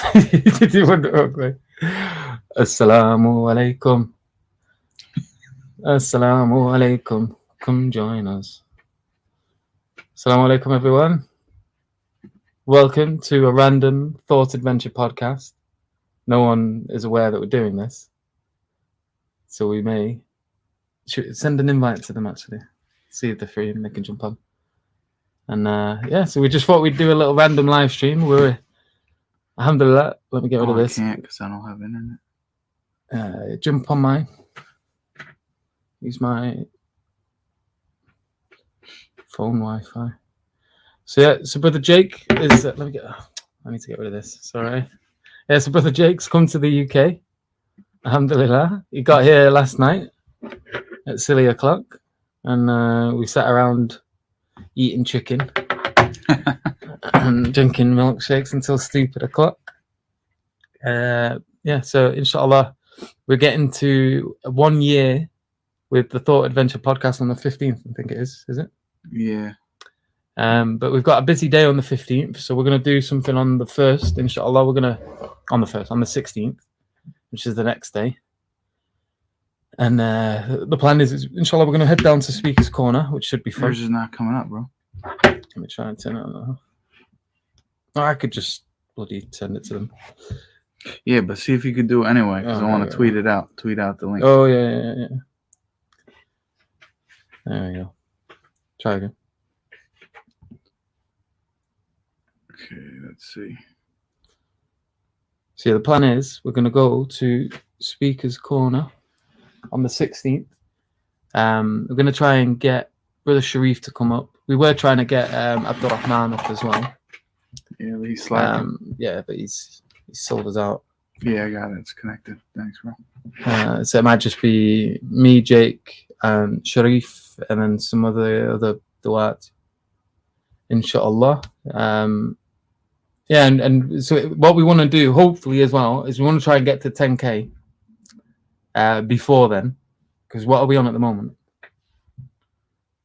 Did you want to okay? Assalamu alaikum. Assalamu alaikum. Come join us. Assalamu alaikum, everyone. Welcome to a random thought adventure podcast. No one is aware that we're doing this, so we may send an invite to them, actually. See if they're free and they can jump on. And so we just thought we'd do a little random live stream. Alhamdulillah, let me get rid of this. I can't because I don't have internet. Jump on mine. Use my phone Wi-Fi. So Brother Jake is. I need to get rid of this. Sorry. Yeah, so Brother Jake's come to the UK. Alhamdulillah. He got here last night at silly o'clock, and we sat around eating chicken and drinking milkshakes until stupid o'clock. So inshallah, we're getting to 1 year with the Thought Adventure podcast on the 15th, I think it is it? Yeah. But we've got a busy day on the 15th, so we're going to do something on the 1st, inshallah. On the 16th, which is the next day. And the plan is, inshallah, we're going to head down to Speaker's Corner, which should be fun. Yours is not coming up, bro. Let me try and turn it on. Or I could just bloody send it to them. Yeah, but see if you could do it anyway, because I want to tweet it out. Tweet out the link. Oh, yeah. There we go. Try again. Okay, let's see. So the plan is we're going to go to Speaker's Corner on the 16th. We're going to try and get Brother Sharif to come up. We were trying to get Abdulrahman up as well. Yeah, but he's slacking. But he's sold us out. Yeah, I got it. It's connected. Thanks, bro. So it might just be me, Jake, and Sharif, and then some other du'at. Inshallah. And so what we want to do, hopefully as well, is we want to try and get to 10k before then, because what are we on at the moment?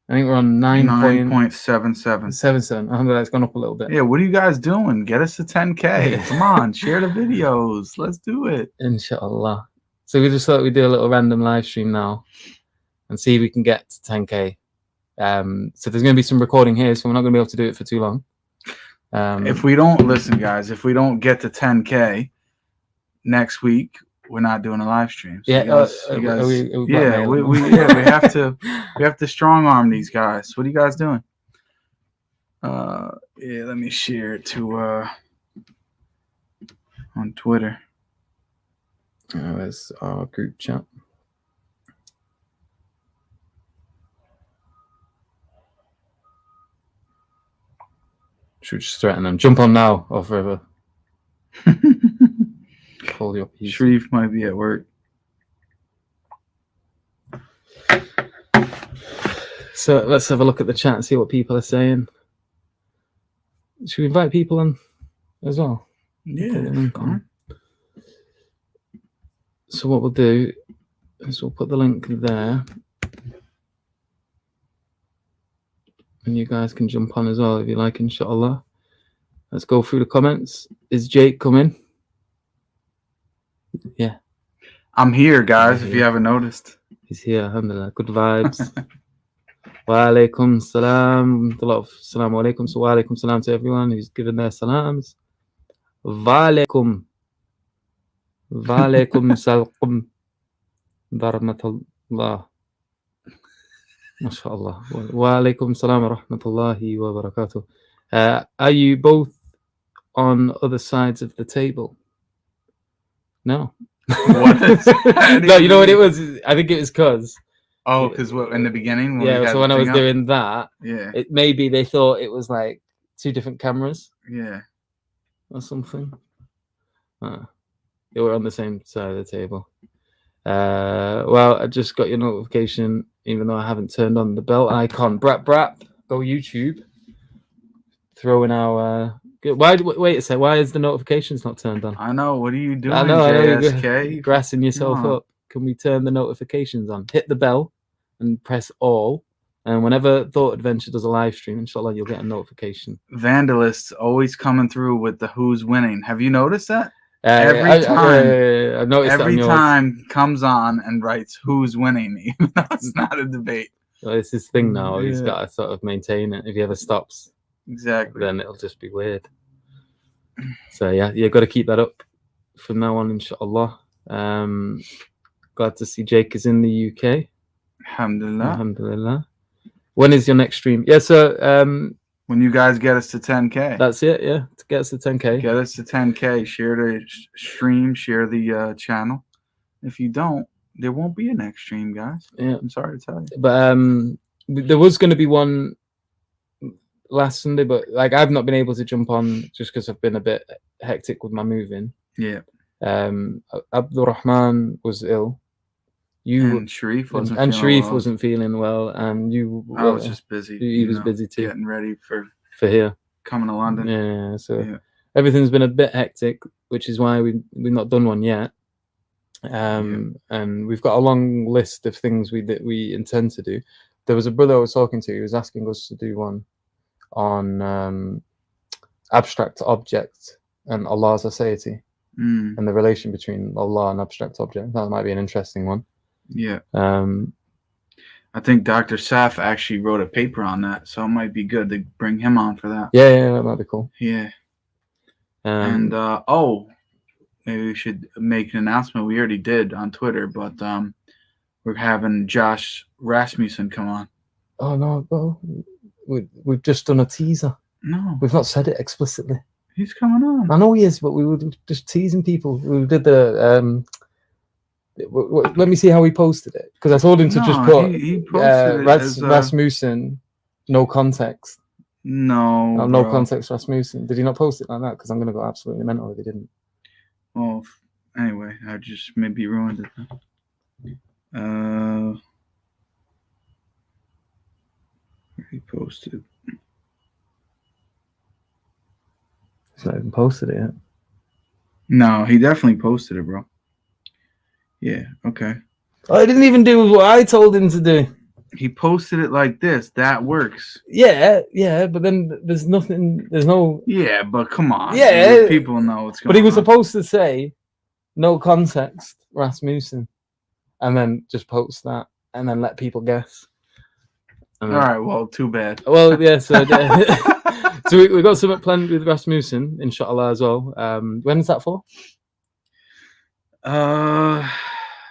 I think we're on 9.77. 77. Alhamdulillah, it's gone up a little bit. Yeah, what are you guys doing? Get us to 10k. Come on, share the videos. Let's do it. Inshallah. So we just thought we'd do a little random live stream now and see if we can get to 10k. So there's going to be some recording here, so we're not going to be able to do it for too long. If we don't get to 10k next week, we're not doing a live stream. So we have to strong arm these guys. What are you guys doing? Let me share it to on Twitter. There's our group chat. Should we just threaten them? Jump on now or forever. Hold your peace. Sharif might be at work. So let's have a look at the chat and see what people are saying. Should we invite people on as well? Yeah. So what we'll do is we'll put the link there. And you guys can jump on as well if you like, inshallah. Let's go through the comments. Is Jake coming? Yeah. I'm here, guys, if you haven't noticed. He's here, alhamdulillah. Good vibes. Wa alaikum salam. A lot of salam alaikum. So wa alaikum salam to everyone who's given their salams. Wa alaikum. Wa alaikum salam. Barakatullah. MashaAllah. Wa alaikum salam wa rahmatullahi wa barakatuh. Are you both on other sides of the table? No. No, you know what it was? I think it was because. Oh, because in the beginning? So when I was doing that, it maybe they thought it was like two different cameras. Yeah. Or something. They were on the same side of the table. Well, I just got your notification, even though I haven't turned on the bell icon. Brap, go YouTube. Throw in our. Wait a sec. Why is the notifications not turned on? I know. What are you doing, I know JSK? You're grassing yourself up. Can we turn the notifications on? Hit the bell and press all, And whenever Thought Adventure does a live stream, inshallah, you'll get a notification. Vandalists always coming through with the who's winning. Have you noticed that? Every time comes on and writes who's winning, even though it's not a debate. Well, it's his thing now. He's got to sort of maintain it. If he ever stops, exactly, then it'll just be weird. So yeah, you've got to keep that up from now on, inshallah. Glad to see Jake is in the UK. Alhamdulillah. When is your next stream? Yeah, so when you guys get us to 10K. That's it, yeah. To get us to 10K. Get us to 10K. Share the stream, share the channel. If you don't, there won't be a next stream, guys. Yeah. I'm sorry to tell you. But there was going to be one last Sunday, but like I've not been able to jump on just because I've been a bit hectic with my moving. Yeah. Abdulrahman was ill. And Sharif wasn't feeling well, and I was just busy. He was busy too, getting ready for here, coming to London. Yeah, so everything's been a bit hectic, which is why we've not done one yet. And we've got a long list of things we intend to do. There was a brother I was talking to who was asking us to do one on abstract object and Allah's aseity and the relation between Allah and abstract object. That might be an interesting one. Yeah. I think Dr. Saf actually wrote a paper on that, so it might be good to bring him on for that. Yeah, that might be cool. Yeah. And maybe we should make an announcement. We already did on Twitter, but we're having Josh Rasmussen come on. Oh no, bro. We've just done a teaser. No, we've not said it explicitly. He's coming on. I know he is, but we were just teasing people. We did the let me see how he posted it, because I told him to just put he posted Rasmussen, no context. No Context Rasmussen. Did he not post it like that? Because I'm gonna go absolutely mental if he didn't. Well, anyway, I just maybe ruined it. He posted. He's not even posted it yet. No, he definitely posted it, bro. Yeah, okay. I didn't even do what I told him to do. He posted it like this. That works. Yeah, but then there's nothing. There's no. Yeah, but come on. Yeah, dude, people know what's going on. But he was supposed to say, no context, Rasmussen, and then just post that, and then let people guess. All right. Well, too bad. Well, yeah. So, so we got something planned with Rasmussen, inshallah, as well. When's that for?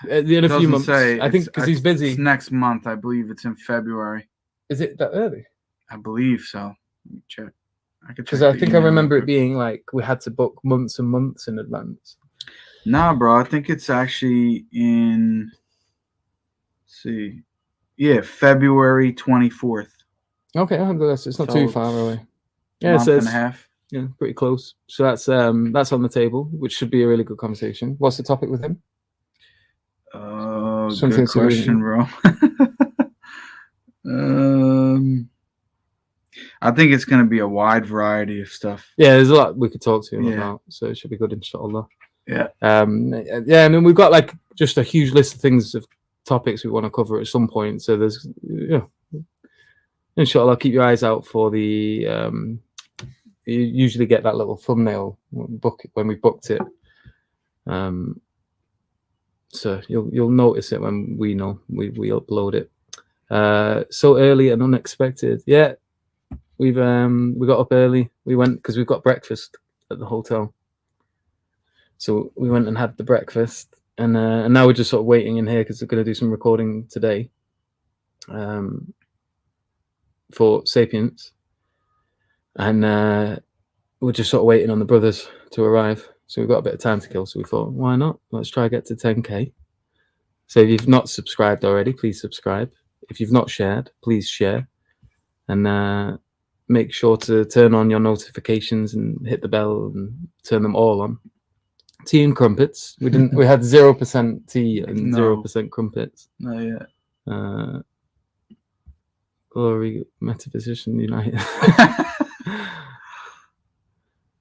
In a few months. I think because he's busy. It's next month, I believe. It's in February. Is it that early? I believe so. Let me check. Because I think I remember it being like we had to book months and months in advance. Nah, bro. I think it's actually in. Let's see. Yeah, February 24th. Okay, it's not too far away. Yeah, month and a half. Yeah, pretty close. So that's on the table, which should be a really good conversation. What's the topic with him? Good question, bro. I think it's going to be a wide variety of stuff. Yeah, there's a lot we could talk to him about, so it should be good, inshallah. Yeah. I mean, we've got like just a huge list of things, of topics we want to cover at some point. So there's, inshallah, keep your eyes out for the. You usually get that little thumbnail when we booked it. So you'll notice it when we know we upload it. So early and unexpected. Yeah, we got up early. We went because we've got breakfast at the hotel. So we went and had the breakfast, and now we're just sort of waiting in here because we're going to do some recording today. For Sapiens, and we're just sort of waiting on the brothers to arrive. So we've got a bit of time to kill. So we thought, why not? Let's try to get to 10K. So if you've not subscribed already, please subscribe. If you've not shared, please share, and make sure to turn on your notifications and hit the bell and turn them all on. Tea and crumpets. We had 0% tea and 0% crumpets. Not yet. Glory, Metaphysician United.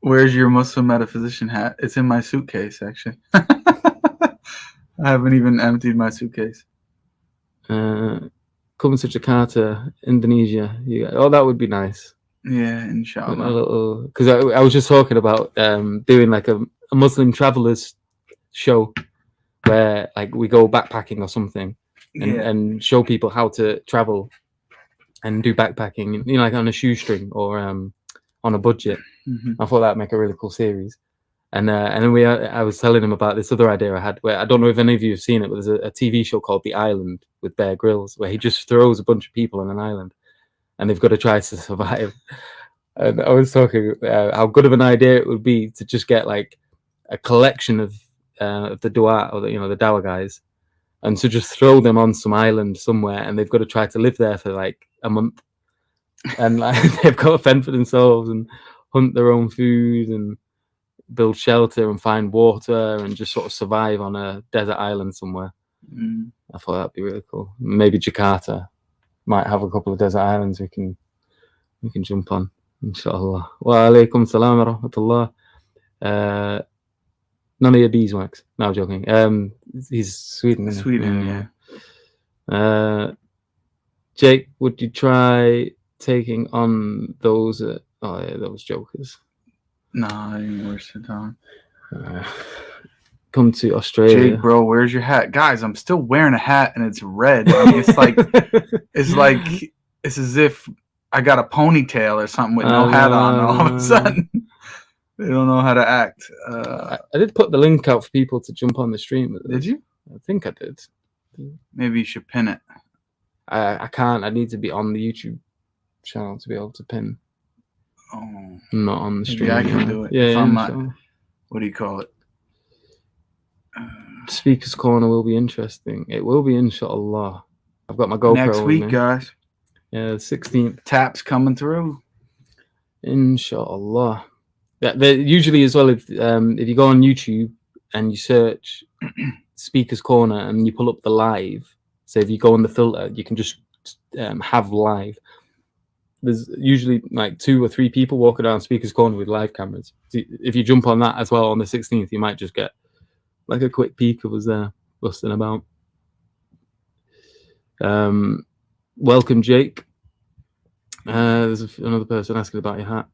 Where's your Muslim metaphysician hat? It's in my suitcase, actually. I haven't even emptied my suitcase. come to Jakarta, Indonesia. That would be nice. Yeah, inshallah. Because I was just talking about doing like a Muslim travelers show where like we go backpacking or something and show people how to travel and do backpacking, like on a shoestring or on a budget. I thought that'd make a really cool series. And then I was telling him about this other idea I had, where I don't know if any of you have seen it, but there's a TV show called The Island with Bear Grylls, where he just throws a bunch of people on an island, and they've got to try to survive. And I was talking how good of an idea it would be to just get like a collection of the Dua or the Dawa guys, and to just throw them on some island somewhere, and they've got to try to live there for like a month, and like they've got to fend for themselves and hunt their own food and build shelter and find water and just sort of survive on a desert island somewhere. I thought that'd be really cool. Maybe Jakarta might have a couple of desert islands we can jump on, inshallah. Wa alaikum salam wa rahmatullah. None of your beeswax. No, I'm joking. He's Sweden. Sweden, yeah. Jake, would you try taking on those? Those jokers. No, I ain't worse than Tom. Come to Australia. Jake, bro, where's your hat? Guys, I'm still wearing a hat and it's red. I mean, it's as if I got a ponytail or something with no hat on. All of a sudden, they don't know how to act. I did put the link out for people to jump on the stream. Did you? I think I did. Maybe you should pin it. I can't. I need to be on the YouTube channel to be able to pin. Oh, I'm not on the stream. Yeah, I can do it. Yeah, I'm not, what do you call it? Speaker's Corner will be interesting. It will be, inshallah. I've got my GoPro next week, guys. Yeah, the 16th. Taps coming through. Inshallah. Yeah, usually as well, if you go on YouTube and you search Speaker's Corner and you pull up the live, so if you go on the filter, you can just have live. There's usually like 2 or 3 people walking around Speaker's Corner with live cameras. So if you jump on that as well on the 16th, you might just get like a quick peek of us there busting about. Welcome, Jake. There's another person asking about your hat.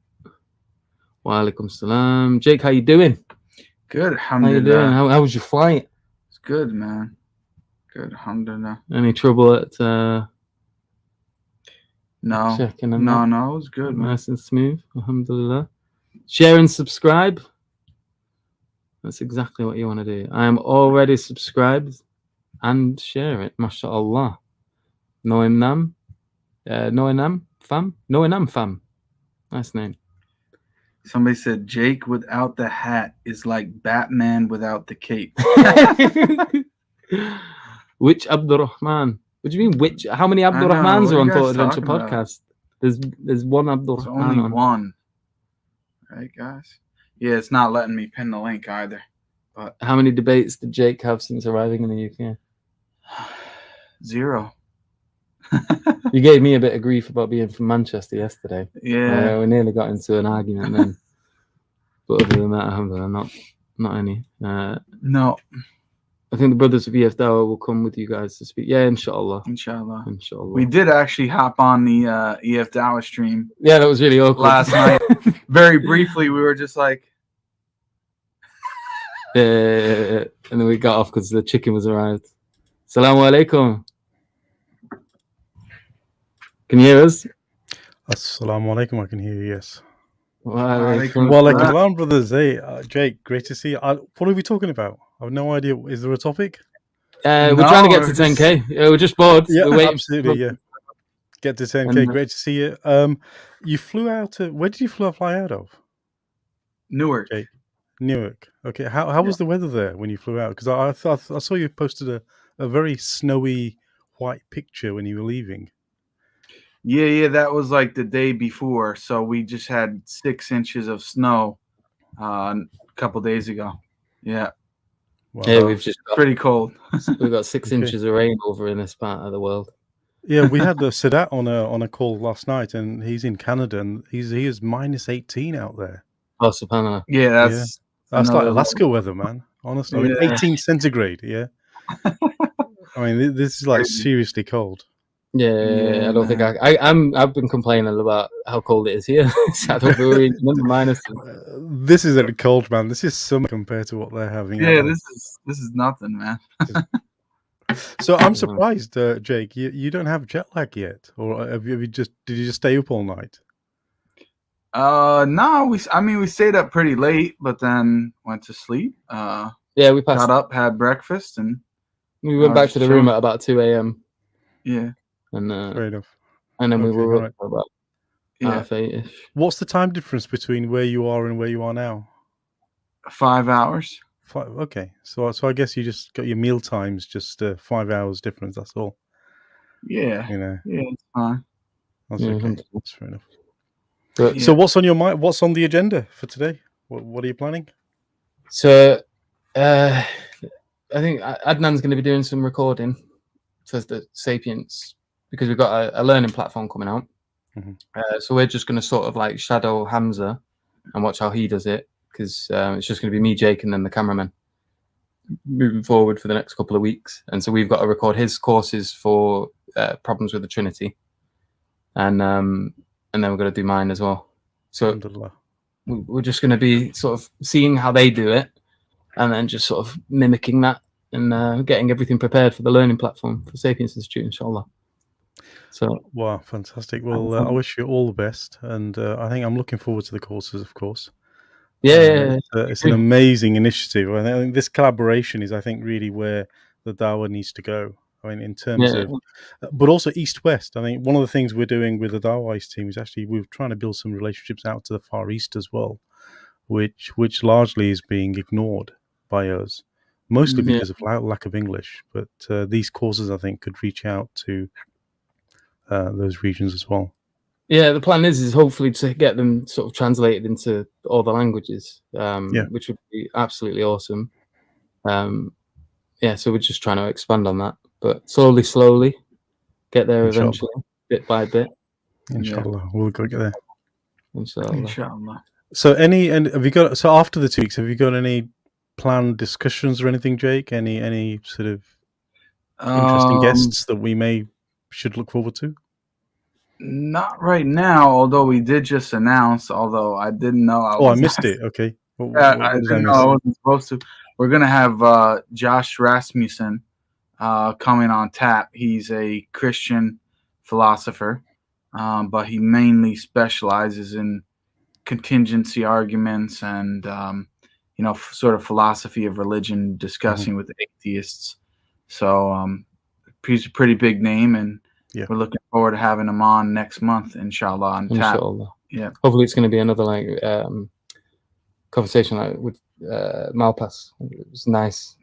Wa alaikum salam. Jake, how you doing? Good, alhamdulillah. How you doing? How was your flight? It's good, man. Good, alhamdulillah. Any trouble at No, checking it was good, man. Nice and smooth, alhamdulillah. Share and subscribe. That's exactly what you want to do. I am already subscribed, and share it, mashallah. Noenam fam. Nice name. Somebody said Jake without the hat is like Batman without the cape. Which Abdulrahman? What do you mean? Which? How many Abdulrahmans are on Thought Adventure Podcast? There's one Abdulrahman. There's only one. Right, guys? Yeah, it's not letting me pin the link either. But how many debates did Jake have since arriving in the UK? 0. You gave me a bit of grief about being from Manchester yesterday. Yeah. We nearly got into an argument then. But other than that, alhamdulillah, not any. No. I think the brothers of EF Dawah will come with you guys to speak. Yeah, inshallah. Inshallah. Inshallah. We did actually hop on the EF Dawah stream. Yeah, that was really awkward. Last night. Very briefly, we were just like... and then we got off because the chicken was arrived. Assalamu alaikum. Can you hear us? Assalamu alaikum. I can hear you, yes. Wa alaikum salam, brothers. Hey, Jake, great to see you. What are we talking about? I have no idea. Is there a topic? We're trying to get to 10K. We're just bored. Yeah, we're absolutely. Yeah. Get to 10K. Great to see you. You flew out to... Where did you fly out of? Newark. Jake? Newark. Okay. How was the weather there when you flew out? Because I saw you posted a very snowy white picture when you were leaving. Yeah, that was like the day before. So we just had 6 inches of snow a couple days ago. Yeah. Wow. Yeah, we've just got, pretty cold. We've got 6 inches of rain over in this part of the world. Yeah, we had the Sadat on a call last night, and he's in Canada, and he is minus 18 out there. Oh, subhanAllah. Yeah, that's like Alaska weather, man. Honestly, I mean, 18 centigrade. Yeah. I mean, this is like seriously cold. Yeah, I don't think I've been complaining about how cold it is here. I don't feel really minus. This isn't cold, man. This is summer compared to what they're having. Yeah, this is nothing, man. So I'm surprised, Jake. You don't have jet lag yet, or did you just stay up all night? No, we stayed up pretty late, but then went to sleep. Yeah, we got up, had breakfast, and we went back to the room at about 2 a.m. Yeah, and fair enough. And then we were up about half 8-ish. What's the time difference between where you are and where you are now? 5 hours. 5. Okay, so I guess you just got your meal times, just 5 hours difference. That's all. Yeah, yeah, it's fine. That's okay. That's fair enough. But, so what's on your mind? What's on the agenda for today? What are you planning? So, I think Adnan's going to be doing some recording for the Sapiens because we've got a learning platform coming out. Mm-hmm. So we're just going to sort of like shadow Hamza and watch how he does it because it's just going to be me, Jake, and then the cameraman moving forward for the next couple of weeks. And so we've got to record his courses for problems with the Trinity, and then we're going to do mine as well. So we're just going to be sort of seeing how they do it, and then just sort of mimicking that and getting everything prepared for the learning platform for Sapiens Institute, inshallah. So wow, fantastic. Well, I wish you all the best, and I think I'm looking forward to the courses, of course. Yeah, it's an amazing initiative. I think this collaboration is, I think, really where the Dawah needs to go. I mean, in terms of, but also East-West. I think one of the things we're doing with the Dawah East team is actually we're trying to build some relationships out to the Far East as well, which largely is being ignored by us, mostly because of lack of English. But these courses, I think, could reach out to those regions as well. Yeah, the plan is hopefully to get them sort of translated into all the languages, which would be absolutely awesome. So we're just trying to expand on that, but slowly get there eventually, bit by bit. Inshallah, we'll go get there. Inshallah. So have you got, so after the 2 weeks, have you got any planned discussions or anything, Jake? Any sort of interesting guests that we should look forward to? Not right now, although we did just announce, although I didn't know I missed it. Okay. I didn't know I wasn't supposed to. We're going to have Josh Rasmussen coming on tap. He's a Christian philosopher, but he mainly specializes in contingency arguments and, sort of philosophy of religion, discussing with atheists. So he's a pretty big name, and we're looking forward to having him on next month, inshallah, on tap. Yeah. Hopefully it's going to be another conversation with Malpass. It was nice,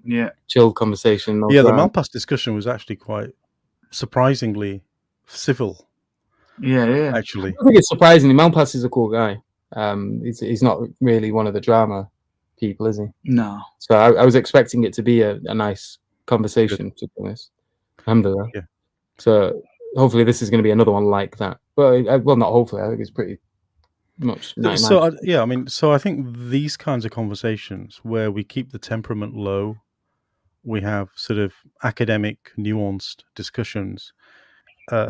chilled conversation. The Malpass discussion was actually quite surprisingly civil. Yeah. Actually, I think it's surprising. Malpass is a cool guy. He's not really one of the drama people, is he? No. So I was expecting it to be a nice conversation, to be honest. Alhamdulillah. Yeah. So hopefully this is going to be another one like that. Well, not hopefully. I think it's pretty much. So I think these kinds of conversations where we keep the temperament low, we have sort of academic, nuanced discussions.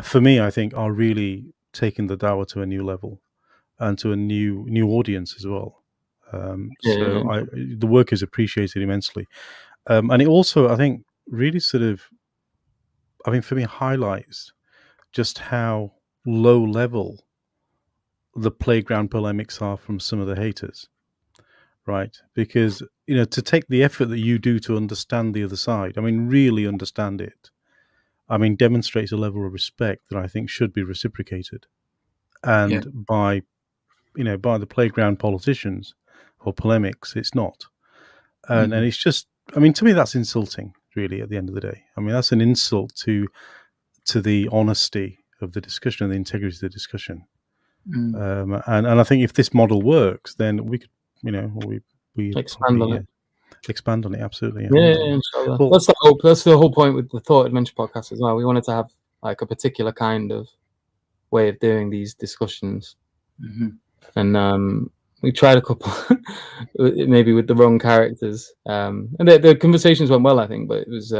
For me, I think are really taking the Dawah to a new level and to a new audience as well. The work is appreciated immensely, and it also, I think, really sort of, for me, highlights just how low level the playground polemics are from some of the haters, right? Because, to take the effort that you do to understand the other side, really understand it, demonstrates a level of respect that I think should be reciprocated. And by the playground politicians or polemics, it's not. And it's just, to me, that's insulting, really, at the end of the day. That's an insult to the honesty of the discussion and the integrity of the discussion. And I think if this model works, then we could, we expand on it. Expand on it, absolutely. Inshallah. Well, that's the hope. That's the whole point with the Thought Adventure podcast as well. We wanted to have like a particular kind of way of doing these discussions, and we tried a couple, maybe with the wrong characters, and the conversations went well, I think, but it was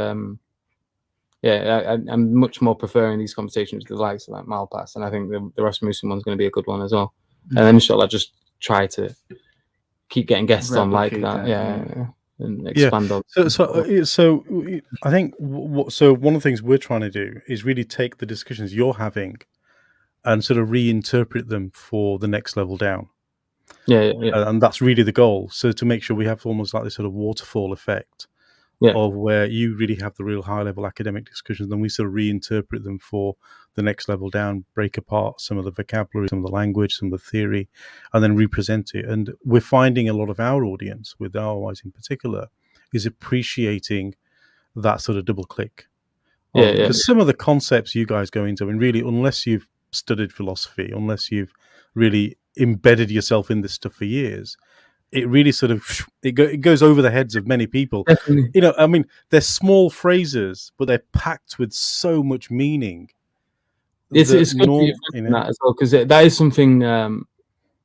I'm much more preferring these conversations with the likes of like Malpass, and I think the Rasmussen one's going to be a good one as well. And then inshallah, just try to keep getting guests on like that, and expand on. So I think so. One of the things we're trying to do is really take the discussions you're having and sort of reinterpret them for the next level down. And that's really the goal. So to make sure we have almost like this sort of waterfall effect of where you really have the real high level academic discussions, then we sort of reinterpret them for the next level down, break apart some of the vocabulary, some of the language, some of the theory, and then represent it. And we're finding a lot of our audience, with Dawahwise in particular, is appreciating that sort of double click. Because some of the concepts you guys go into, and really, unless you've studied philosophy, unless you've really embedded yourself in this stuff for years, it really sort of it goes over the heads of many people. Definitely. You know, I mean, they're small phrases, but they're packed with so much meaning. It's good that as well, because that is something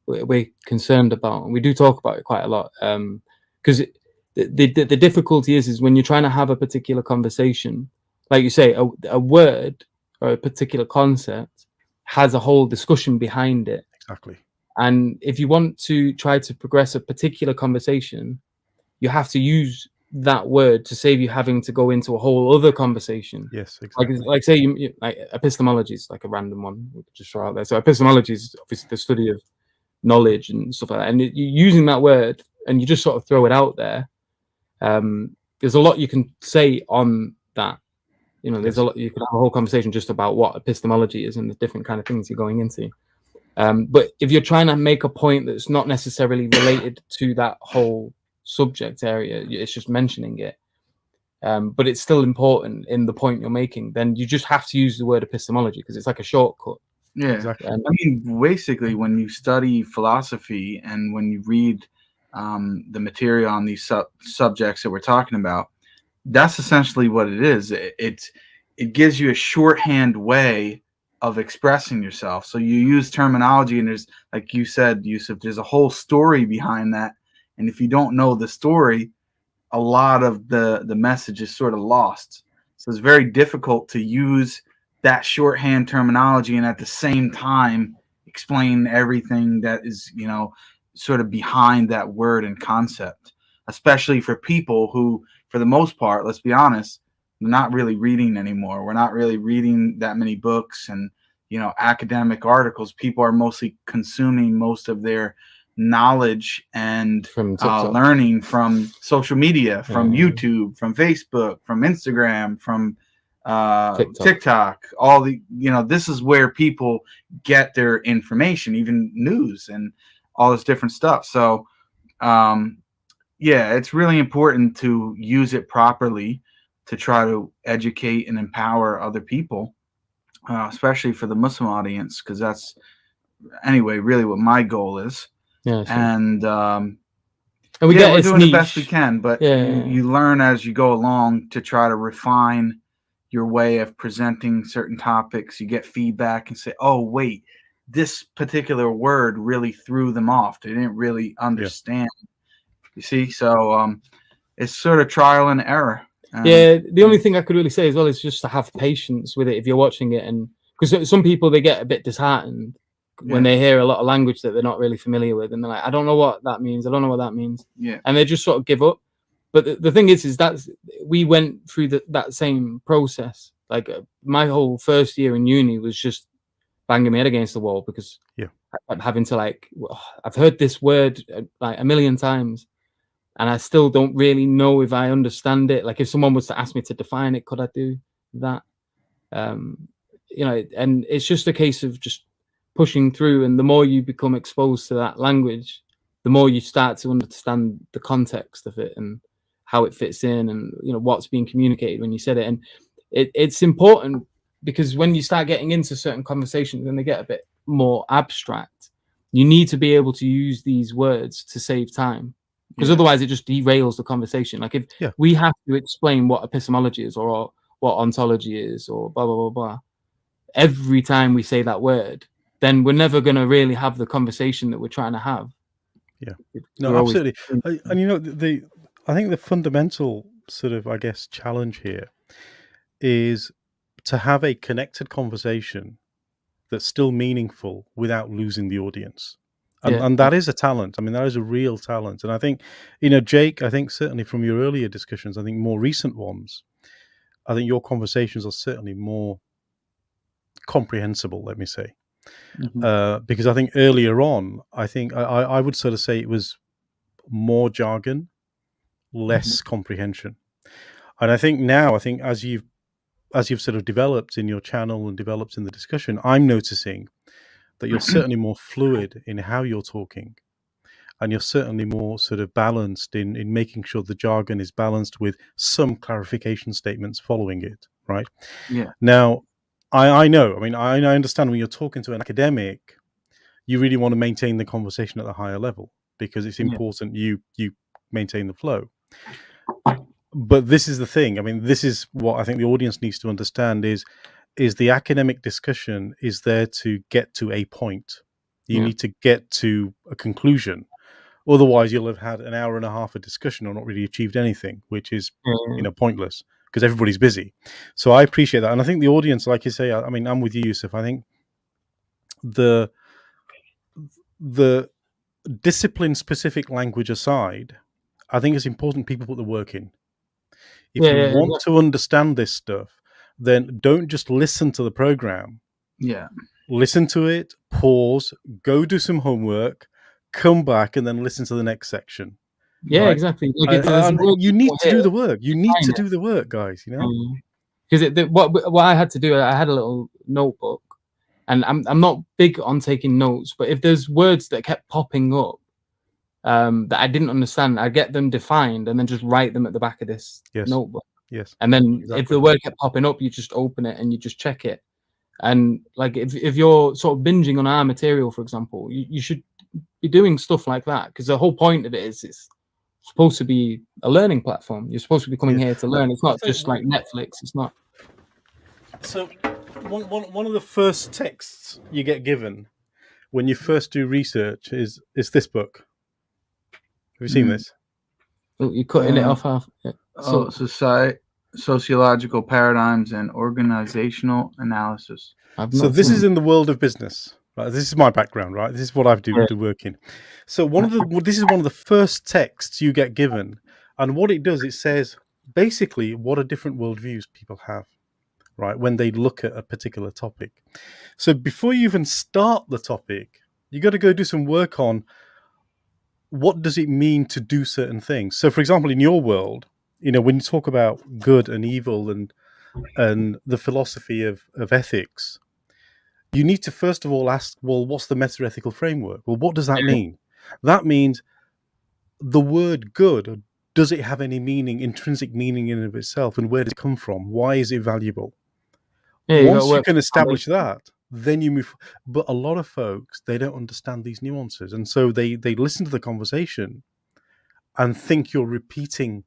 we're concerned about, and we do talk about it quite a lot. Because the difficulty is when you're trying to have a particular conversation, like you say, a word or a particular concept has a whole discussion behind it. Exactly. And if you want to try to progress a particular conversation, you have to use that word to save you having to go into a whole other conversation. Yes, exactly. Like say, like epistemology is like a random one, we'll just throw out there. So epistemology is obviously the study of knowledge and stuff like that. And you're using that word and you just sort of throw it out there. There's a lot you can say on that. You know, there's a lot, you could have a whole conversation just about what epistemology is and the different kind of things you're going into. But if you're trying to make a point that's not necessarily related to that whole subject area, it's just mentioning it, but it's still important in the point you're making, then you just have to use the word epistemology because it's like a shortcut. Yeah, exactly. I mean, basically, when you study philosophy and when you read the material on these subjects that we're talking about, that's essentially what it is. It gives you a shorthand way of expressing yourself. So you use terminology, and there's, like you said, Yusuf, there's a whole story behind that. And if you don't know the story, a lot of the message is sort of lost. So it's very difficult to use that shorthand terminology and at the same time explain everything that is, you know, sort of behind that word and concept, especially for people who, for the most part, let's be honest, we're not really reading anymore. We're not really reading that many books and, you know, academic articles. People are mostly consuming most of their knowledge and learning from social media, from YouTube, from Facebook, from Instagram, from TikTok. All the, you know, this is where people get their information, even news and all this different stuff. So, yeah, it's really important to use it properly to try to educate and empower other people, especially for the Muslim audience, because that's, anyway, really what my goal is. Yeah, and we're doing the best we can, but you learn as you go along to try to refine your way of presenting certain topics. You get feedback and say, oh, wait, this particular word really threw them off. They didn't really understand. You see, so it's sort of trial and error. The only thing I could really say as well is just to have patience with it if you're watching it, and because some people, they get a bit disheartened when they hear a lot of language that they're not really familiar with, and they're like, I don't know what that means. I don't know what that means. Yeah. And they just sort of give up. But the thing is that we went through that same process. Like my whole first year in uni was just banging my head against the wall because I'm having to, like, I've heard this word like a million times, and I still don't really know if I understand it. Like if someone was to ask me to define it, could I do that? You know, and it's just a case of just pushing through. And the more you become exposed to that language, the more you start to understand the context of it and how it fits in, and, you know, what's being communicated when you said it. And it's important because when you start getting into certain conversations and they get a bit more abstract, you need to be able to use these words to save time. Because otherwise it just derails the conversation. Like if we have to explain what epistemology is or what ontology is or blah, blah, blah, blah, every time we say that word, then we're never going to really have the conversation that we're trying to have. Yeah, no, absolutely. And, you know, I think the fundamental sort of, I guess, challenge here is to have a connected conversation that's still meaningful without losing the audience. And that is a talent. I mean, that is a real talent. And I think, Jake, I think certainly from your earlier discussions, I think more recent ones, I think your conversations are certainly more comprehensible, let me say. Because I think earlier on, I think I would sort of say it was more jargon, less comprehension. And I think now, as you've sort of developed in your channel and developed in the discussion, I'm noticing that you're certainly more fluid in how you're talking, and you're certainly more sort of balanced in making sure the jargon is balanced with some clarification statements following it, right? Yeah. Now, I know, I mean, I understand when you're talking to an academic, you really want to maintain the conversation at a higher level because it's important you maintain the flow. But this is the thing. I mean, this is what I think the audience needs to understand is the academic discussion is there to get to a point. You need to get to a conclusion. Otherwise, you'll have had an hour and a half of discussion or not really achieved anything, which is pointless because everybody's busy. So I appreciate that. And I think the audience, like you say, I mean, I'm with you, Yusuf. I think the discipline-specific language aside, I think it's important people put the work in. If you want to understand this stuff, then don't just listen to the program. Yeah. Listen to it, pause, go do some homework, come back, and then listen to the next section. Yeah, right? Exactly. You need to do the work. You need to do the work, guys. Because what I had to do, I had a little notebook, and I'm not big on taking notes, but if there's words that kept popping up that I didn't understand, I get them defined and then just write them at the back of this notebook. Yes. And then if the word kept popping up, you just open it and you just check it. And like if you're sort of binging on our material, for example, you should be doing stuff like that, because the whole point of it is it's supposed to be a learning platform. You're supposed to be coming here to learn. It's not just like Netflix. It's not. So one of the first texts you get given when you first do research is this book. Have you seen this? Oh, you're cutting it off half. So sociological paradigms and organizational analysis. So this is in the world of business. Right? This is my background, right? This is what I've do work in. So this is one of the first texts you get given, and what it does, it says basically what are different worldviews people have, right, when they look at a particular topic. So before you even start the topic, you got to go do some work on what does it mean to do certain things. So, for example, in your world, when you talk about good and evil and the philosophy of ethics, you need to first of all ask, well, what's the meta-ethical framework? Well, what does that mean? That means the word good, does it have any meaning, intrinsic meaning in and of itself, and where does it come from? Why is it valuable? Once you can establish that, then you move. But a lot of folks, they don't understand these nuances, and so they listen to the conversation and think you're repeating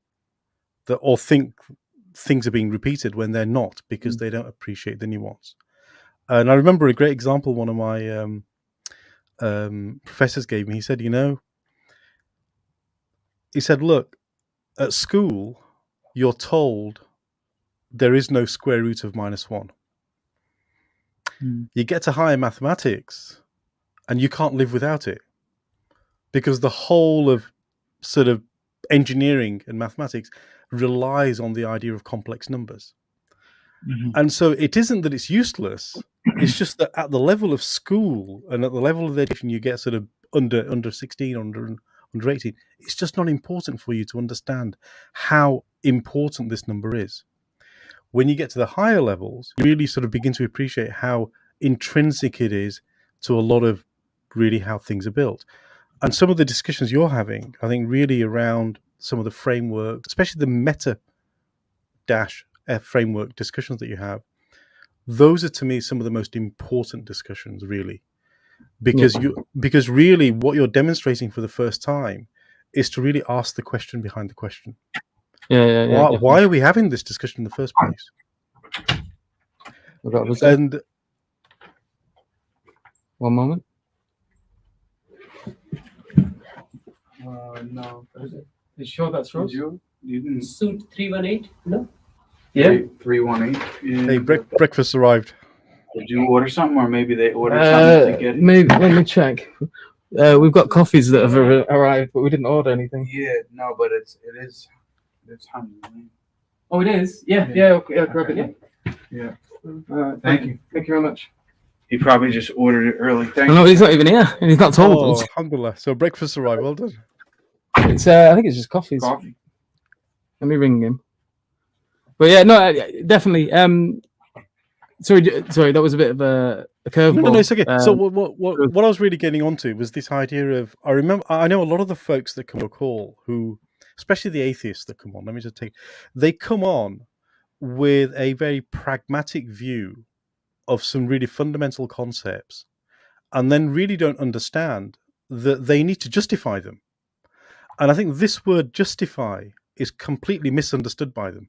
or think things are being repeated when they're not, because they don't appreciate the nuance. And I remember a great example one of my professors gave me. He said, look, at school, you're told there is no square root of -1. You get to higher mathematics and you can't live without it, because the whole of sort of engineering and mathematics relies on the idea of complex numbers. And so it isn't that it's useless. It's just that at the level of school and at the level of education you get sort of under 16, under 18, it's just not important for you to understand how important this number is. When you get to the higher levels, you really sort of begin to appreciate how intrinsic it is to a lot of really how things are built. And some of the discussions you're having, I think, really around some of the framework, especially the meta-framework discussions that you have, those are to me some of the most important discussions, really, because really what you're demonstrating for the first time is to really ask the question behind the question. Why are we having this discussion in the first place? And one moment. No. You sure that's Rose? You didn't. Suit 318? No. Yeah. 318. Yeah. Hey, breakfast arrived. Did you order something, or maybe they ordered something to get it? Maybe, let me check. We've got coffees that have arrived, but we didn't order anything. Yeah, no, but it's honey. Oh, it is? Yeah, okay, grab it, Yeah. Thank you. Thank you very much. He probably just ordered it early. Thank No, you. he's not even here, and he's not told us. Alhamdulillah. So breakfast arrived. Well done. It's, I think it's just coffees. Coffee. Let me ring him. But yeah, no, definitely. Sorry, that was a bit of a curveball. No, it's okay. So what I was really getting onto was this idea of, I know a lot of the folks that come on a call who, especially the atheists that come on, they come on with a very pragmatic view of some really fundamental concepts, and then really don't understand that they need to justify them. And I think this word justify is completely misunderstood by them.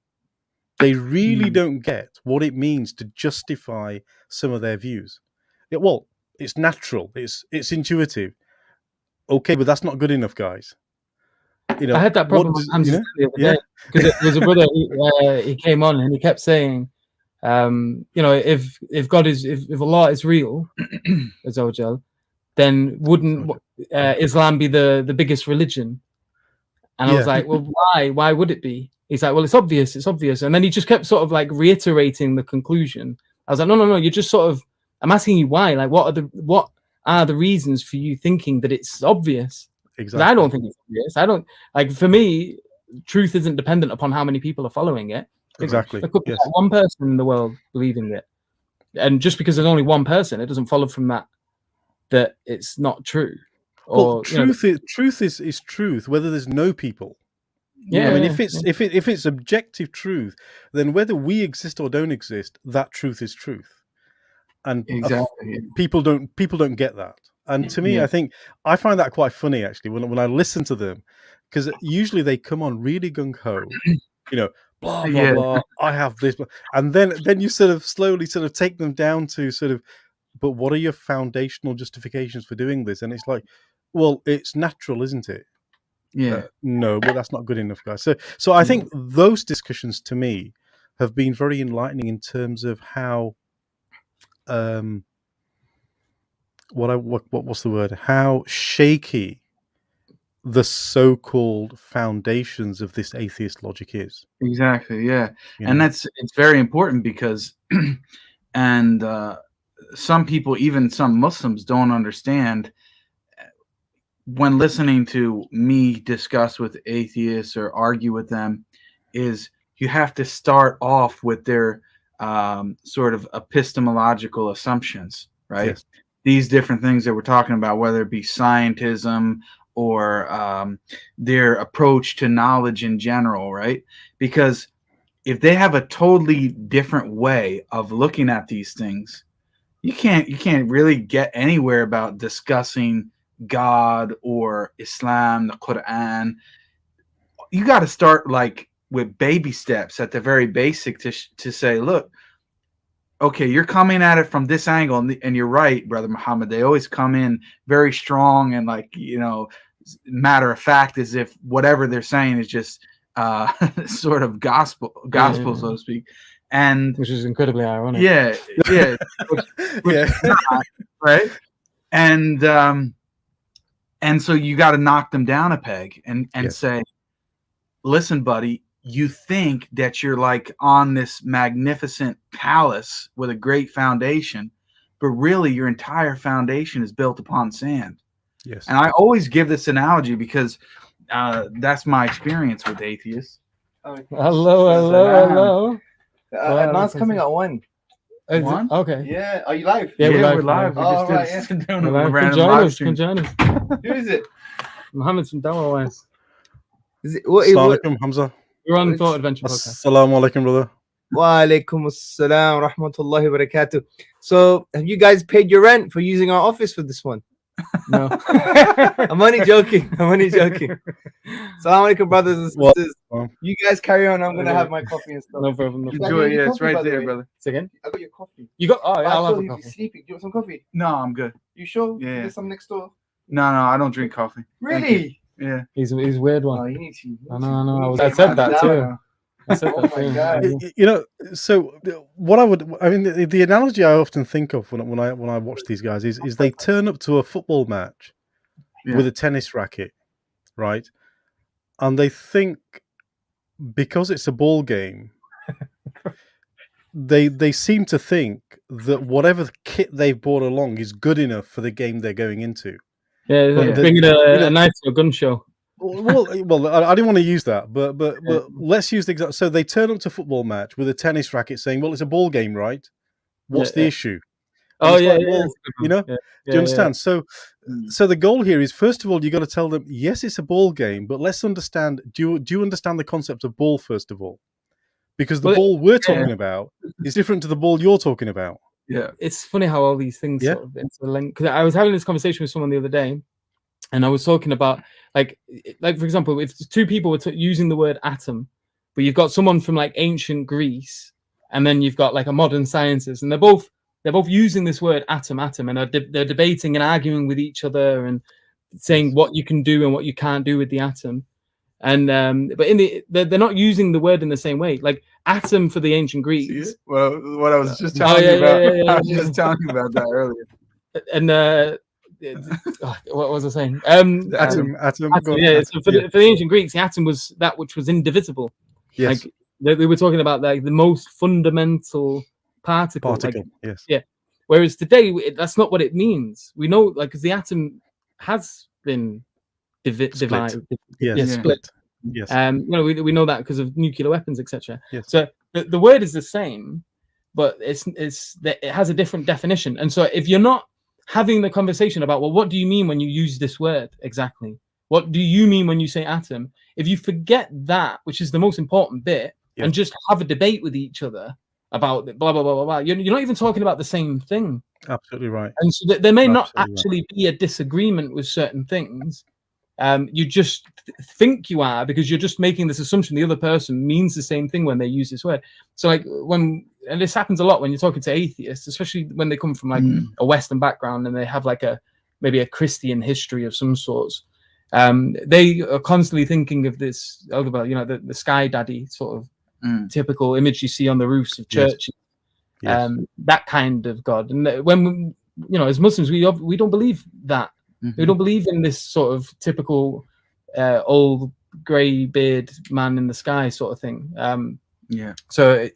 They really don't get what it means to justify some of their views. Well, it's natural, it's intuitive. Okay, but that's not good enough, guys. I had that problem with Hamza the other day, because there was a brother. He came on and he kept saying, if God is, if Allah is real, Azawajal, then wouldn't Islam be the biggest religion? And I was like, well, why? Why would it be? He's like, well, it's obvious. And then he just kept sort of like reiterating the conclusion. I was like, no, you're just sort of, I'm asking you why. Like, what are the reasons for you thinking that it's obvious? Exactly. I don't think it's obvious. I don't, like, for me, truth isn't dependent upon how many people are following it. Exactly. There could be one person in the world believing it. And just because there's only one person, it doesn't follow from that it's not true. Well, truth is truth, whether there's no people. I mean, if it's objective truth, then whether we exist or don't exist, that truth is truth. And people don't get that. And to me, I think I find that quite funny actually when I listen to them, because usually they come on really gung ho, blah blah blah. I have this, and then you sort of slowly sort of take them down to sort of, but what are your foundational justifications for doing this? And it's like, well, it's natural, isn't it? Yeah. No, but that's not good enough, guys. So I think those discussions to me have been very enlightening in terms of how, what's the word? How shaky the so-called foundations of this atheist logic is. Exactly. Yeah. And it's very important because, and some people, even some Muslims, don't understand when listening to me discuss with atheists or argue with them, is you have to start off with their sort of epistemological assumptions, right? Yes. These different things that we're talking about, whether it be scientism or their approach to knowledge in general, right? Because if they have a totally different way of looking at these things, you can't really get anywhere about discussing God or Islam, the Quran. You got to start like with baby steps at the very basic to say, look, okay, you're coming at it from this angle, and you're right, Brother Muhammad. They always come in very strong and like, matter of fact, as if whatever they're saying is just sort of gospel, so to speak. And which is incredibly ironic. Yeah. Which not, right? And so you got to knock them down a peg and say, listen, buddy, you think that you're like on this magnificent palace with a great foundation, but really your entire foundation is built upon sand. Yes. And I always give this analogy because that's my experience with atheists. Hello. Adnan's coming at 1. One? Okay. Yeah. Are you live? Yeah, we're live. We just did doing a random live stream. Can join us. Who is it? Muhammad's from Delaware. Assalamu alaikum, Hamza. You're on Thought Adventure Podcast. Assalamu alaikum, brother. Wa alaikum assalam wa rahmatullahi wa barakatuh. So, have you guys paid your rent for using our office for this one? No. I'm only joking. Assalamu alaikum, brothers and sisters. You guys carry on. I'm going to have my coffee and stuff. No problem. Enjoy it. Yeah, it's right there, brother. Say again? I got your coffee. You got? Oh, yeah, I'll have a coffee. Sleeping. Do you want some coffee? No, I'm good. You sure? Yeah. There's some next door. No, I don't drink coffee. Really? Yeah. He's a weird one. Oh, you need to. I know. I said that too. Oh my God. You know, so the analogy I often think of when I watch these guys is they turn up to a football match with a tennis racket, right? And they think because it's a ball game, they seem to think that whatever kit they've brought along is good enough for the game they're going into. Yeah, bringing a knife to a gun show. Well, I didn't want to use that, but let's use the example. So they turn up to a football match with a tennis racket, saying, "Well, it's a ball game, right? What's the issue?" And do you understand? So the goal here is, first of all, you got to tell them, yes, it's a ball game, but let's understand. Do you understand the concept of ball first of all? Because the ball we're talking about is different to the ball you're talking about. Yeah, it's funny how all these things sort of interlink. Because I was having this conversation with someone the other day. And I was talking about, like for example, if two people were using the word atom, but you've got someone from like ancient Greece, and then you've got like a modern scientist, and they're both using this word atom, and they're debating and arguing with each other and saying what you can do and what you can't do with the atom. And but they're not using the word in the same way. Like atom for the ancient Greeks. Well, what I was just telling you about. I was just telling you about that earlier. And what was I saying? Atom. Yeah. So for the ancient Greeks, the atom was that which was indivisible. Yes. Like they were talking about like the most fundamental particle. Like, yes. Yeah. Whereas today, that's not what it means. We know, like, because the atom has been divided, split. Yes. We know that because of nuclear weapons, etc. Yes. So the word is the same, but it has a different definition. And so if you're not having the conversation about, well, what do you mean when you use this word exactly? What do you mean when you say atom? If you forget that, which is the most important bit, and just have a debate with each other about blah, blah, blah, blah, blah, you're not even talking about the same thing. Absolutely right. And so there may not actually be a disagreement with certain things. You just think you are, because you're just making this assumption the other person means the same thing when they use this word. So like and this happens a lot when you're talking to atheists, especially when they come from like a Western background and they have like maybe a Christian history of some sorts. They are constantly thinking of this, about, the sky daddy sort of typical image you see on the roofs of churches. Yes. That kind of God. And when as Muslims, we don't believe that. We don't believe in this sort of typical old grey beard man in the sky sort of thing. So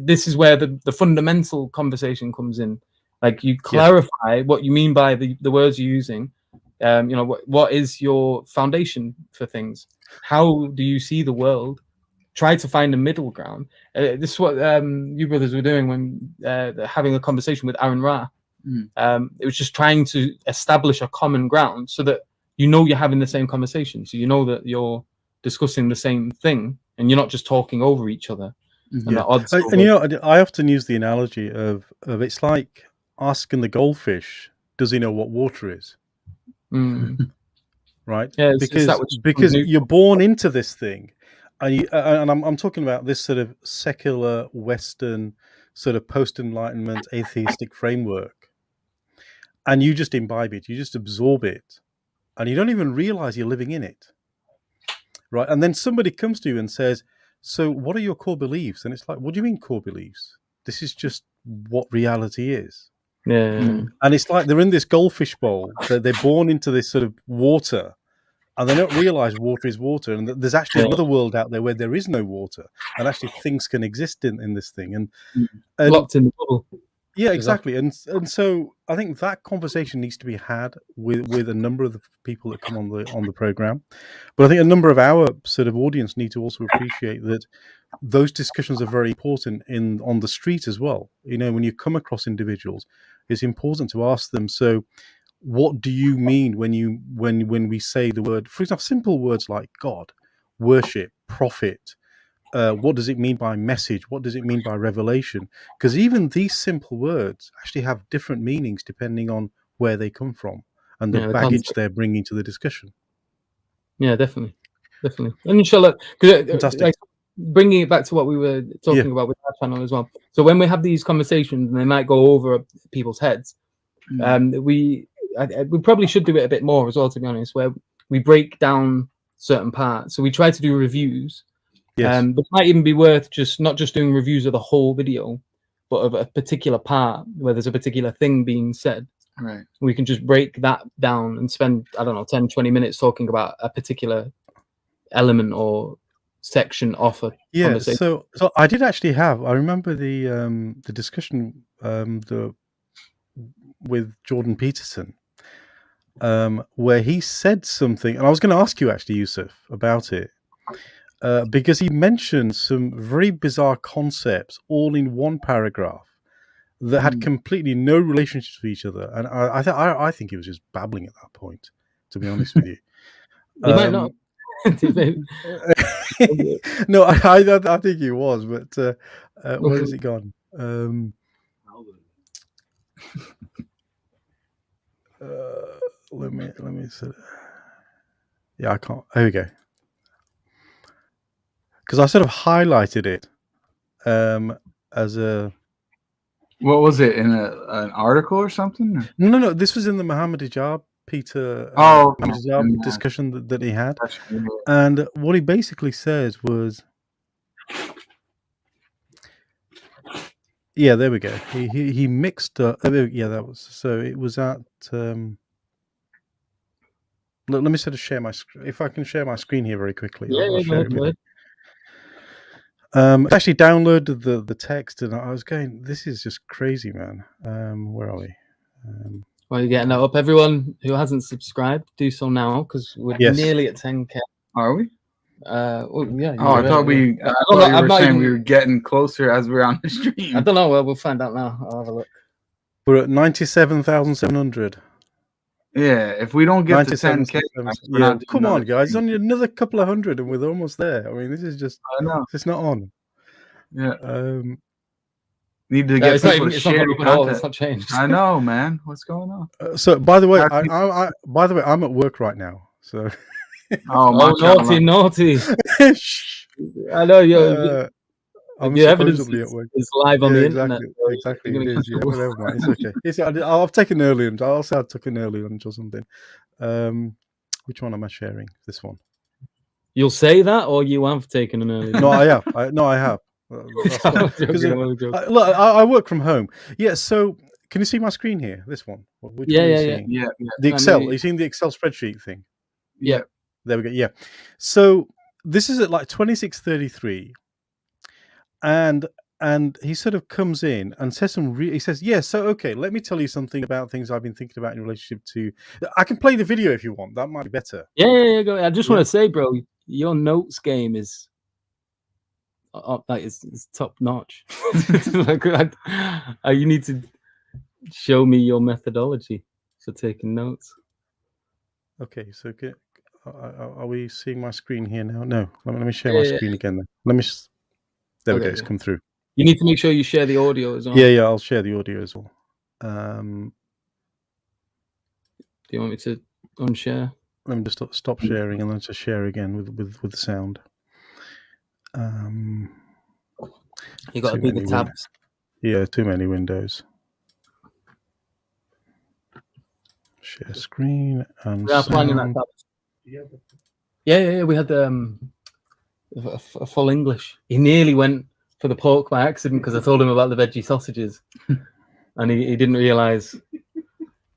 this is where the fundamental conversation comes in. Like, you clarify what you mean by the words you're using. What is your foundation for things? How do you see the world? Try to find a middle ground. This is what you brothers were doing when having a conversation with Aaron Ra. It was just trying to establish a common ground so that you're having the same conversation. So you know that you're discussing the same thing and you're not just talking over each other. And the odds. I often use the analogy of it's like asking the goldfish, does he know what water is? Right? Yeah, because you're born into this thing. And I'm talking about this sort of secular Western sort of post-Enlightenment atheistic framework. And you just imbibe it, you just absorb it, and you don't even realize you're living in it. Right? And then somebody comes to you and says, so what are your core beliefs? And it's like, what do you mean core beliefs? This is just what reality is. Yeah. And it's like they're in this goldfish bowl, they're born into this sort of water, and they don't realize water is water, and there's actually another world out there where there is no water, and actually things can exist in this thing. And locked in the bubble. Yeah, exactly. And so I think that conversation needs to be had with a number of the people that come on the program. But I think a number of our sort of audience need to also appreciate that those discussions are very important on the street as well. When you come across individuals, it's important to ask them, so what do you mean when we say the word, for example, simple words like God, worship, prophet? What does it mean by message? What does it mean by revelation? Because even these simple words actually have different meanings depending on where they come from and the baggage they're bringing to the discussion. Yeah, definitely. And inshallah, fantastic. Like, bringing it back to what we were talking about with our channel as well. So when we have these conversations and they might go over people's heads, we probably should do it a bit more as well, to be honest, where we break down certain parts. So we try to do reviews. Yes. It might even be worth not just doing reviews of the whole video, but of a particular part where there's a particular thing being said. Right. We can just break that down and spend, I don't know, 10, 20 minutes talking about a particular element or section of a conversation. So I did actually I remember the discussion with Jordan Peterson, where he said something, and I was going to ask you actually, Yusuf, about it, because he mentioned some very bizarre concepts all in one paragraph that had completely no relationship to each other, and I think he was just babbling at that point, to be honest with you. He might not. No, I think he was, but where has it gone? Let me see. Yeah, I can't. There we go. Because I sort of highlighted it as a. What was it, in an article or something? No. This was in the Muhammad Hijab Peter discussion that he had, and what he basically said was, yeah, there we go. He mixed up. Yeah, that was so. It was at. Let me sort of share my screen. If I can share my screen here very quickly. I'll share it. I actually downloaded the text, and I was going, this is just crazy, man. Where are we? While you're getting that up, everyone who hasn't subscribed, do so now, because we're nearly at 10K. Are we? Yeah. I thought you were saying we were getting closer as we're on the stream. I don't know. Well, we'll find out now. I'll have a look. We're at 97,700. Yeah, if we don't get to 10K, come on, guys. It's only another couple of hundred, and we're almost there. I mean, this is just. I know. It's not on. Yeah. Need to get people to share content. It's not changed. I know, man. What's going on? So, by the way, I'm at work right now. So. Naughty. I know you're. The evidence is live on the internet. Exactly. It is. Yeah, whatever, man. It's okay. I've taken early lunch. I'll say I took an early lunch or something. Which one am I sharing? This one. You'll say that, or you have taken an early lunch? No, I have. Look, I work from home. Yeah. So, can you see my screen here? This one. Which one are you seeing? Yeah. The Excel. Are you seeing the Excel spreadsheet thing? Yeah. There we go. Yeah. So this is at like 26:33. And he sort of comes in and says he says, yeah, so okay, let me tell you something about things I've been thinking about in relationship to. I can play the video if you want. That might be better. Yeah. Go ahead. I just want to say, bro, your notes game is is top notch. You need to show me your methodology for taking notes. Okay, so are we seeing my screen here now? No, let me share my screen again. Then. Let me. There we go. It's come through. You need to make sure you share the audio as well. Yeah. I'll share the audio as well. Do you want me to unshare? Let me just stop sharing and then just share again with the sound. You got to do the tabs. Yeah, too many windows. Share screen and we are planning that tab. Yeah. We had a full English. He nearly went for the pork by accident because I told him about the veggie sausages, and he didn't realise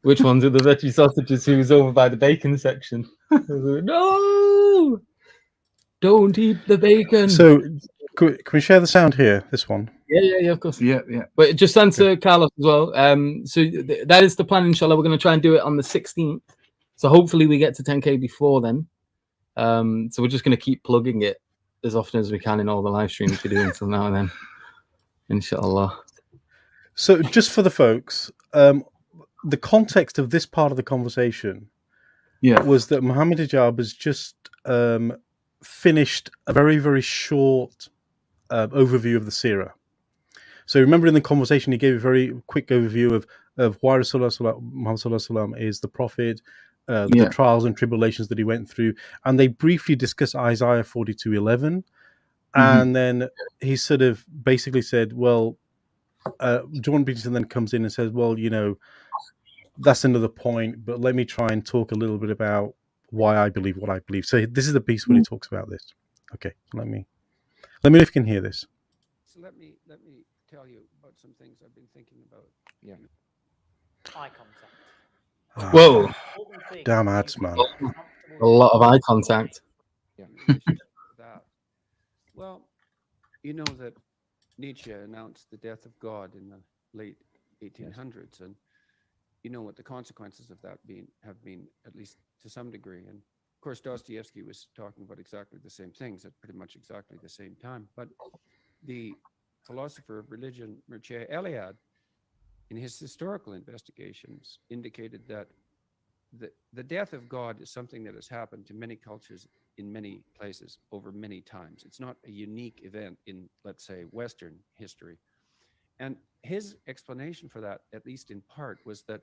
which ones are the veggie sausages. He was over by the bacon section. I was like, no, don't eat the bacon. So, can we share the sound here? This one. Yeah, of course. Yeah. But just answer Carlos as well. So that is the plan. Inshallah, we're going to try and do it on the 16th. So hopefully we get to 10K before then. So we're just going to keep plugging it as often as we can in all the live streams we do until now and then, inshallah. So just for the folks, the context of this part of the conversation was that Muhammad Hijab has just finished a very, very short overview of the seerah. So remember in the conversation, he gave a very quick overview of why Muhammad is the prophet, the trials and tribulations that he went through, and they briefly discuss Isaiah 42:11, and then he sort of basically said, well, Jordan Peterson then comes in and says, well, that's another point, but let me try and talk a little bit about why I believe what I believe. So this is the piece where he talks about this. Okay, let me Let me know if you can hear this. So let me tell you about some things I've been thinking about. Yeah. Eye contact. Whoa. Damn ads, man. A lot of eye contact. In relation to that. Well, you know that Nietzsche announced the death of God in the late 1800s, and you know what the consequences of that have been, at least to some degree. And of course, Dostoevsky was talking about exactly the same things at pretty much exactly the same time. But the philosopher of religion, Mircea Eliade, in his historical investigations, indicated that the death of God is something that has happened to many cultures in many places over many times. It's not a unique event in, let's say, Western history. And his explanation for that, at least in part, was that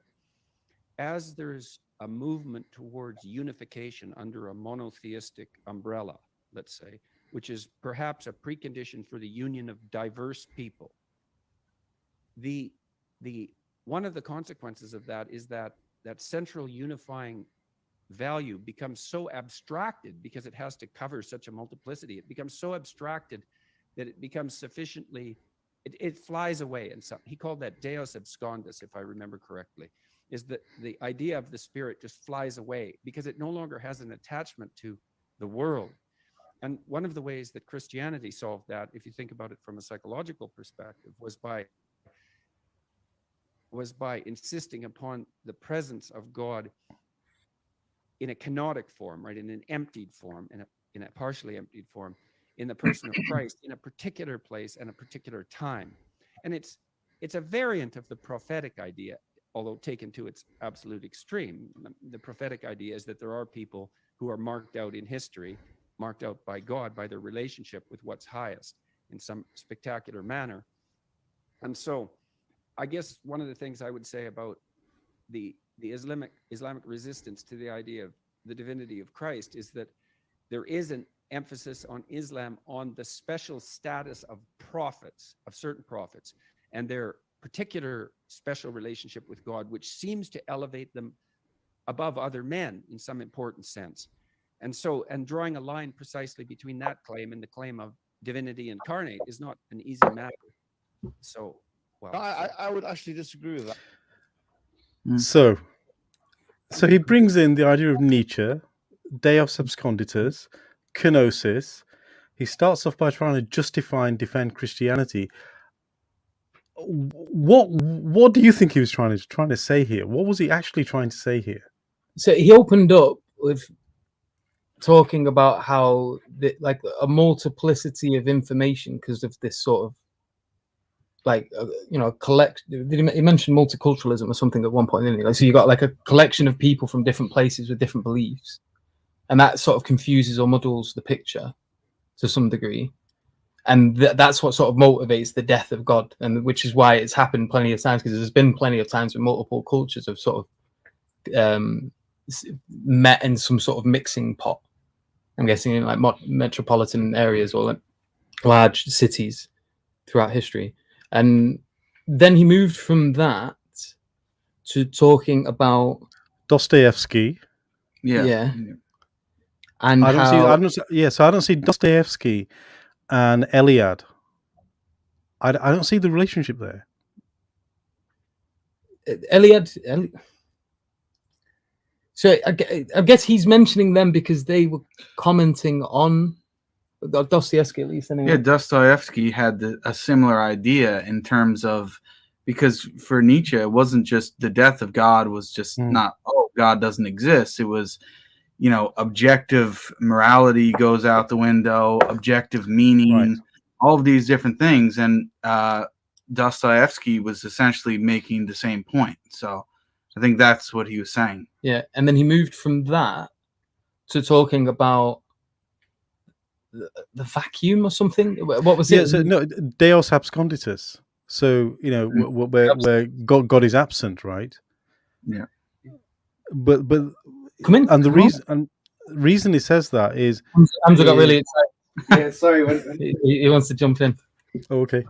as there's a movement towards unification under a monotheistic umbrella, let's say, which is perhaps a precondition for the union of diverse people, one of the consequences of that is that central unifying value becomes so abstracted because it has to cover such a multiplicity. It becomes so abstracted that it becomes sufficiently, it flies away. And so he called that Deus abscondus, if I remember correctly, is that the idea of the spirit just flies away because it no longer has an attachment to the world. And one of the ways that Christianity solved that, if you think about it from a psychological perspective, was by insisting upon the presence of God in a kenotic form, right, in an emptied form, in a partially emptied form, in the person of Christ, in a particular place and a particular time. And it's a variant of the prophetic idea, although taken to its absolute extreme. The prophetic idea is that there are people who are marked out in history, marked out by God, by their relationship with what's highest in some spectacular manner. And so I guess one of the things I would say about the Islamic resistance to the idea of the divinity of Christ is that there is an emphasis on Islam on the special status of prophets, of certain prophets, and their particular special relationship with God, which seems to elevate them above other men in some important sense. And drawing a line precisely between that claim and the claim of divinity incarnate is not an easy matter. So, well, I would actually disagree with that. So he brings in the idea of Nietzsche, Deus absconditus, kenosis. He starts off by trying to justify and defend Christianity. What do you think he was trying to say here? What was he actually trying to say here? So he opened up with talking about how like a multiplicity of information because of this sort of he mentioned multiculturalism or something at one point, didn't he? Like, so you got like a collection of people from different places with different beliefs, and that sort of confuses or muddles the picture to some degree, and that's what sort of motivates the death of God, and which is why it's happened plenty of times, because there's been plenty of times when multiple cultures have sort of met in some sort of mixing pot. I'm guessing in like metropolitan areas or like large cities throughout history. And then he moved from that to talking about Dostoevsky. Yeah. And I don't see Dostoevsky and Eliade. I don't see the relationship there. Eliade. So I guess he's mentioning them because they were commenting on Dostoevsky, at least. Anyway. Yeah, Dostoevsky had a similar idea in terms of, because for Nietzsche, it wasn't just the death of God was just not, God doesn't exist. It was, objective morality goes out the window, objective meaning, all of these different things. And Dostoevsky was essentially making the same point. So I think that's what he was saying. Yeah, and then he moved from that to talking about the vacuum or something. What was it? Yeah, so no, Deus absconditus. So where God is absent, right? Yeah. But come in. And the reason he says that is Hamza got really excited. Yeah, sorry. He wants to jump in. Oh, okay.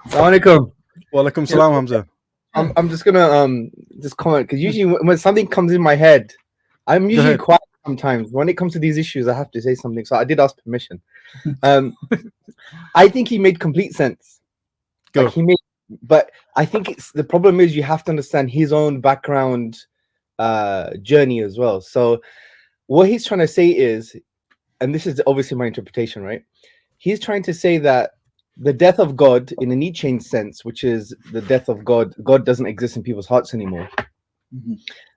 Assalamu alaikum. Wa alaikum salam, Hamza. I'm just gonna just comment, because usually when something comes in my head, I'm usually quite sometimes when it comes to these issues, I have to say something. So I did ask permission. I think he made complete sense. Like but I think the problem is you have to understand his own background journey as well. So what he's trying to say is, and this is obviously my interpretation, right? He's trying to say that the death of God in a Nietzschean sense, which is the death of God, God doesn't exist in people's hearts anymore.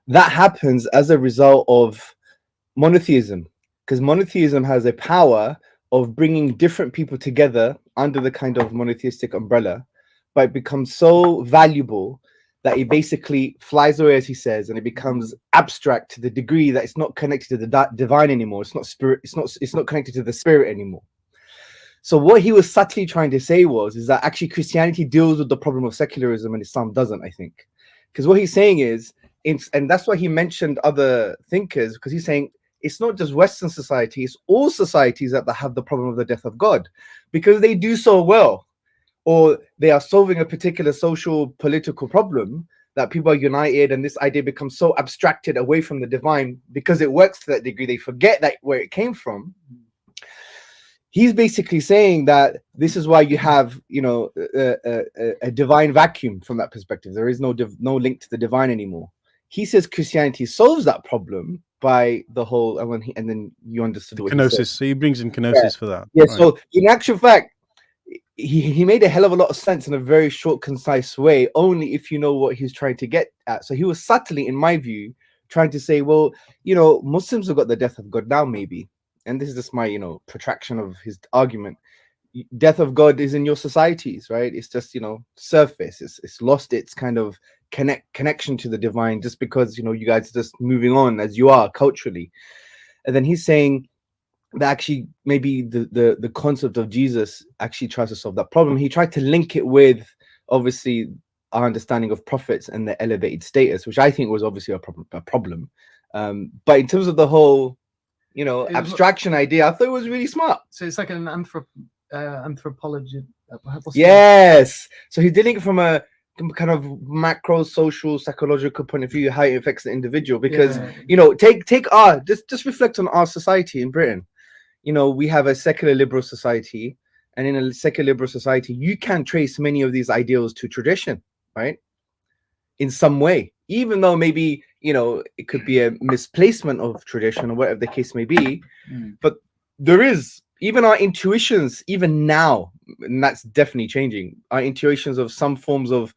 That happens as a result of monotheism, because monotheism has a power of bringing different people together under the kind of monotheistic umbrella, but it becomes so valuable that it basically flies away, as he says, and it becomes abstract to the degree that it's not connected to the divine anymore. It's not spirit. It's not connected to the spirit anymore. So what he was subtly trying to say is that actually Christianity deals with the problem of secularism and Islam doesn't, I think. Because what he's saying is, and that's why he mentioned other thinkers, because he's saying it's not just Western society, it's all societies that have the problem of the death of God, because they do so well, or they are solving a particular social political problem that people are united, and this idea becomes so abstracted away from the divine because it works to that degree, they forget that where it came from. He's basically saying that this is why you have, a divine vacuum from that perspective. There is no link to the divine anymore. He says Christianity solves that problem by the whole, and then you understood what kenosis. He said. So he brings in kenosis for that. Yeah. Right. So in actual fact, he made a hell of a lot of sense in a very short, concise way, only if you know what he's trying to get at. So he was subtly, in my view, trying to say, well, Muslims have got the death of God now, maybe. And this is just my, protraction of his argument. Death of God is in your societies, right? It's just, surface. It's lost its kind of connection to the divine just because, you guys are just moving on as you are culturally. And then he's saying that actually maybe the concept of Jesus actually tries to solve that problem. He tried to link it with, obviously, our understanding of prophets and their elevated status, which I think was obviously a problem. But in terms of the whole, abstraction idea, I thought it was really smart. So it's like an anthropology. Yes. So he's dealing from a kind of macro social psychological point of view, how it affects the individual. Because take our just reflect on our society in Britain. We have a secular liberal society, and in a secular liberal society, you can trace many of these ideals to tradition, right? In some way, even though maybe it could be a misplacement of tradition or whatever the case may be, but there is even our intuitions, even now, and that's definitely changing. Our intuitions of some forms of,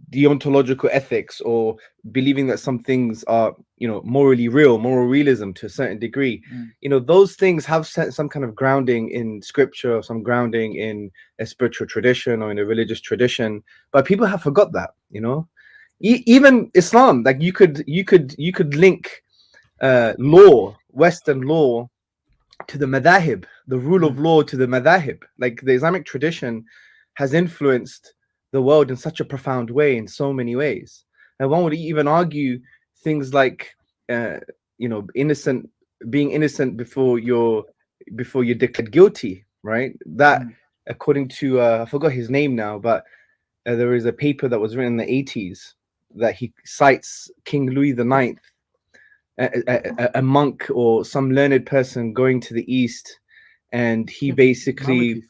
deontological ethics, or believing that some things are, morally real, moral realism to a certain degree. Those things have some kind of grounding in scripture, or some grounding in a spiritual tradition or in a religious tradition. But people have forgot that, even Islam, like you could link law, Western law, to the madahib, the rule of law to the madahib. Like the Islamic tradition has influenced the world in such a profound way, in so many ways. And one would even argue things like being innocent before you're declared guilty, right? That according to I forgot his name now, but there is a paper that was written in the 80s that he cites King Louis IX, a monk or some learned person going to the East, and he basically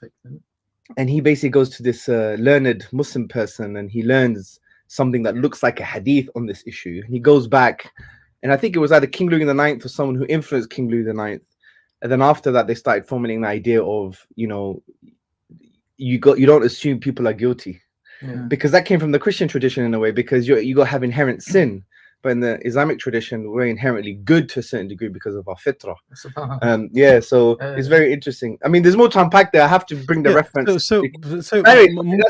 goes to this learned Muslim person, and he learns something that looks like a hadith on this issue. And he goes back, and I think it was either King Louis IX or someone who influenced King Louis IX. And then after that, they started formulating the idea of, you don't assume people are guilty, because that came from the Christian tradition in a way, because you got to have inherent sin. But in the Islamic tradition, we're inherently good to a certain degree because of our fitrah. So it's very interesting. I mean, there's more to unpack there. I have to bring the reference. So that's what I wanted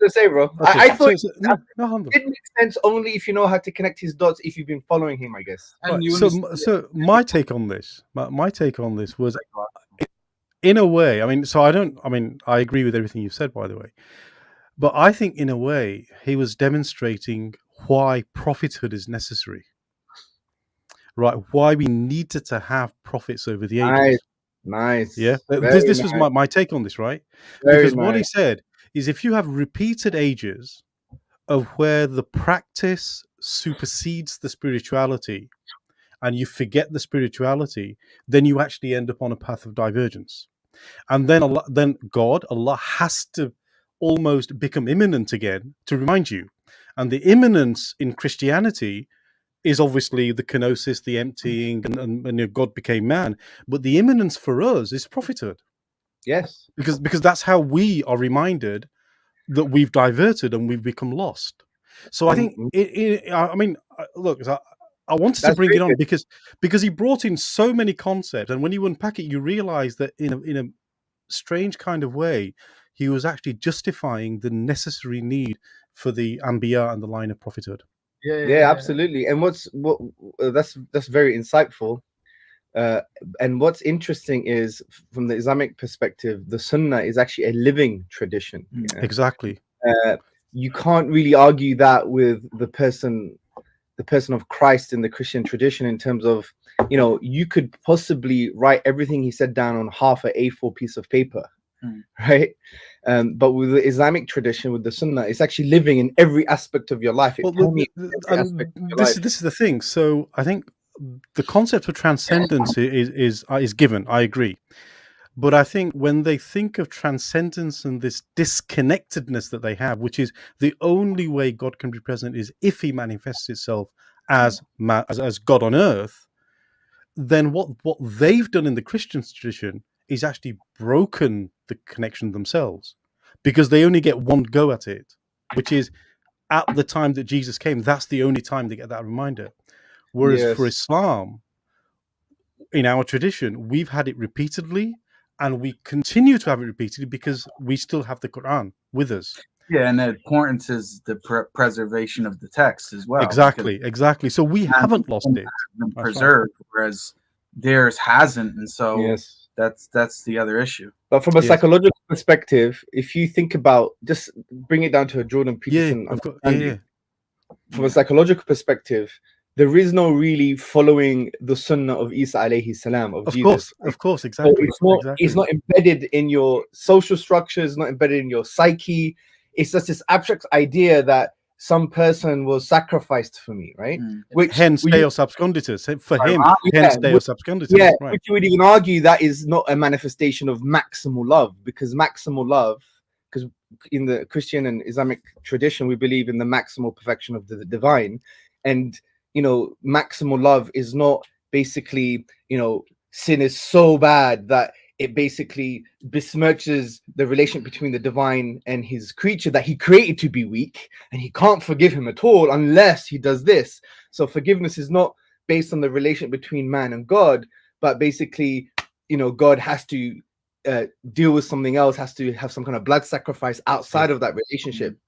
to say, bro. Okay. I thought it makes sense only if you know how to connect his dots, if you've been following him, I guess. So my take on this, was, in a way, I agree with everything you've said, by the way. But I think, in a way, he was demonstrating why prophethood is necessary, right? Why we needed to have prophets over the ages. Nice. Yeah. This was my take on this, right? Because what he said is, if you have repeated ages of where the practice supersedes the spirituality and you forget the spirituality, then you actually end up on a path of divergence. And then Allah has to almost become immanent again to remind you. And the immanence in Christianity is obviously the kenosis, the emptying, and God became man. But the immanence for us is prophethood. Yes. Because that's how we are reminded that we've diverted and we've become lost. So I think, look, I wanted to bring it on because he brought in so many concepts. And when you unpack it, you realize that in a strange kind of way, he was actually justifying the necessary need for the Anbiya and the line of prophethood. Yeah, absolutely. And that's very insightful. And what's interesting is, from the Islamic perspective, the Sunnah is actually a living tradition. Exactly. You can't really argue that with the person of Christ in the Christian tradition, in terms of, you could possibly write everything he said down on half an A4 piece of paper, right? But with the Islamic tradition, with the Sunnah, it's actually living in every aspect of your life. This is the thing. So I think the concept of transcendence is given. I agree. But I think when they think of transcendence and this disconnectedness that they have, which is the only way God can be present is if he manifests itself as God on earth, then what they've done in the Christian tradition is actually broken the connection themselves, because they only get one go at it, which is at the time that Jesus came. That's the only time they get that reminder. Whereas for Islam, in our tradition, we've had it repeatedly, and we continue to have it repeatedly because we still have the Quran with us. Yeah, and the importance is the preservation of the text as well. Exactly. So we haven't lost it. Been preserved, whereas theirs hasn't, and so that's the other issue. But from a psychological perspective, if you think about, just bring it down to a Jordan Peterson from a psychological perspective, there is no really following the Sunnah of Isa alayhi salam, of Jesus. Of course, exactly. So it's not embedded in your social structure, it's not embedded in your psyche. It's just this abstract idea that some person was sacrificed for me, right? Which hence Deus absconditus. For him, hence Deus absconditus. Yeah, which you would even argue that is not a manifestation of maximal love, because in the Christian and Islamic tradition, we believe in the maximal perfection of the divine. And maximal love is not basically, sin is so bad that it basically besmirches the relation between the divine and his creature that he created to be weak, and he can't forgive him at all unless he does this. So forgiveness is not based on the relation between man and God, but basically, God has to deal with something else, has to have some kind of blood sacrifice outside of that relationship,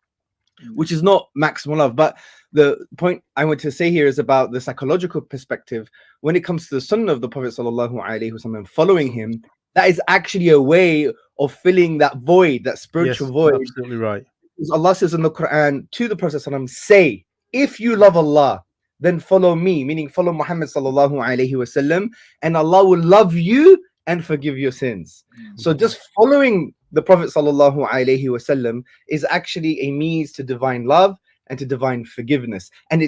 which is not maximal love. But the point I want to say here is about the psychological perspective. When it comes to the Sunnah of the Prophet ﷺ and following him, that is actually a way of filling that void, that spiritual void. Absolutely right. Because Allah says in the Quran to the Prophet ﷺ, say, if you love Allah, then follow me, meaning follow Muhammad ﷺ, and Allah will love you and forgive your sins. So just following the Prophet ﷺ is actually a means to divine love and to divine forgiveness. And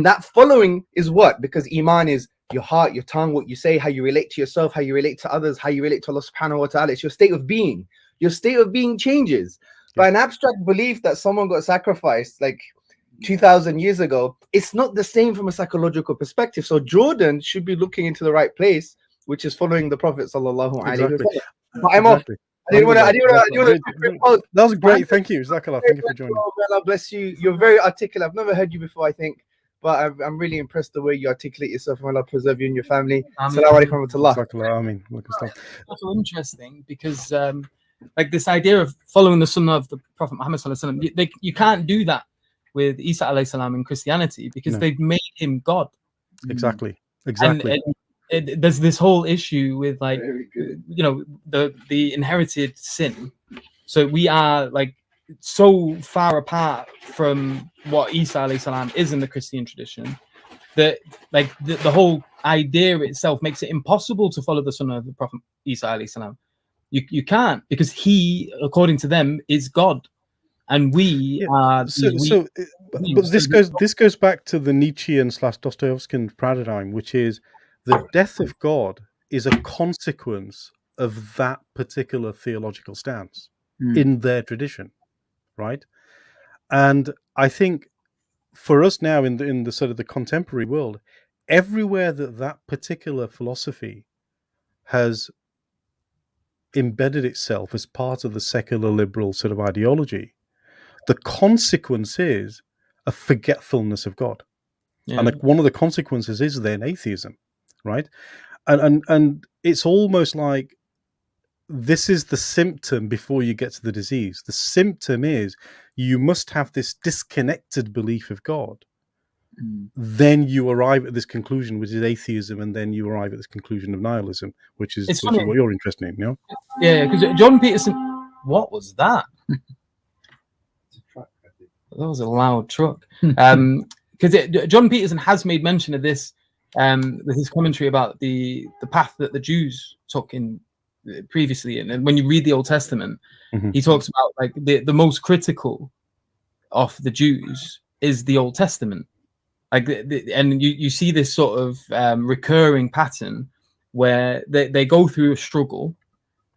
that following is what? Because Iman is your heart, your tongue, what you say, how you relate to yourself, how you relate to others, how you relate to Allah subhanahu wa ta'ala. It's your state of being. Your state of being changes. By an abstract belief that someone got sacrificed like 2,000 years ago, it's not the same from a psychological perspective. So Jordan should be looking into the right place, which is following the Prophet sallallahu alaihi wasallam. But I'm off. I didn't want to. That was great. Thank you. Jazakallah. Thank you for joining. Allah bless you. You're very articulate. I've never heard you before, I think. But I'm really impressed the way you articulate yourself. And Allah preserve you and your family. Assalamu alaikum wa rahmatullah. Also interesting because like this idea of following the Sunnah of the Prophet Muhammad sallallahu alaihi wasallam, you can't do that with Isa alayhi salam in Christianity because they've made him God. Exactly. And there's this whole issue with like the inherited sin. So we are like so far apart from what Isa alayhi salam is in the Christian tradition that like the whole idea itself makes it impossible to follow the Sunnah of the Prophet Isa alayhi salam. You can't, because he, according to them, is God, and we are. So But this goes back to the Nietzschean / Dostoevskian paradigm, which is the death of God is a consequence of that particular theological stance in their tradition, right? And I think for us now in the sort of the contemporary world, everywhere that particular philosophy has embedded itself as part of the secular liberal sort of ideology, the consequence is a forgetfulness of God. Yeah. And one of the consequences is then atheism, right? And it's almost like this is the symptom before you get to the disease. The symptom is you must have this disconnected belief of God. Then you arrive at this conclusion, which is atheism, and then you arrive at this conclusion of nihilism, which is what you're interested in, you know? Yeah, because John Peterson... What was that? That was a loud truck. Because John Peterson has made mention of this with his commentary about the path that the Jews took in previously. And when you read the Old Testament, he talks about like the most critical of the Jews is the Old Testament. Like, and you see this sort of recurring pattern where they go through a struggle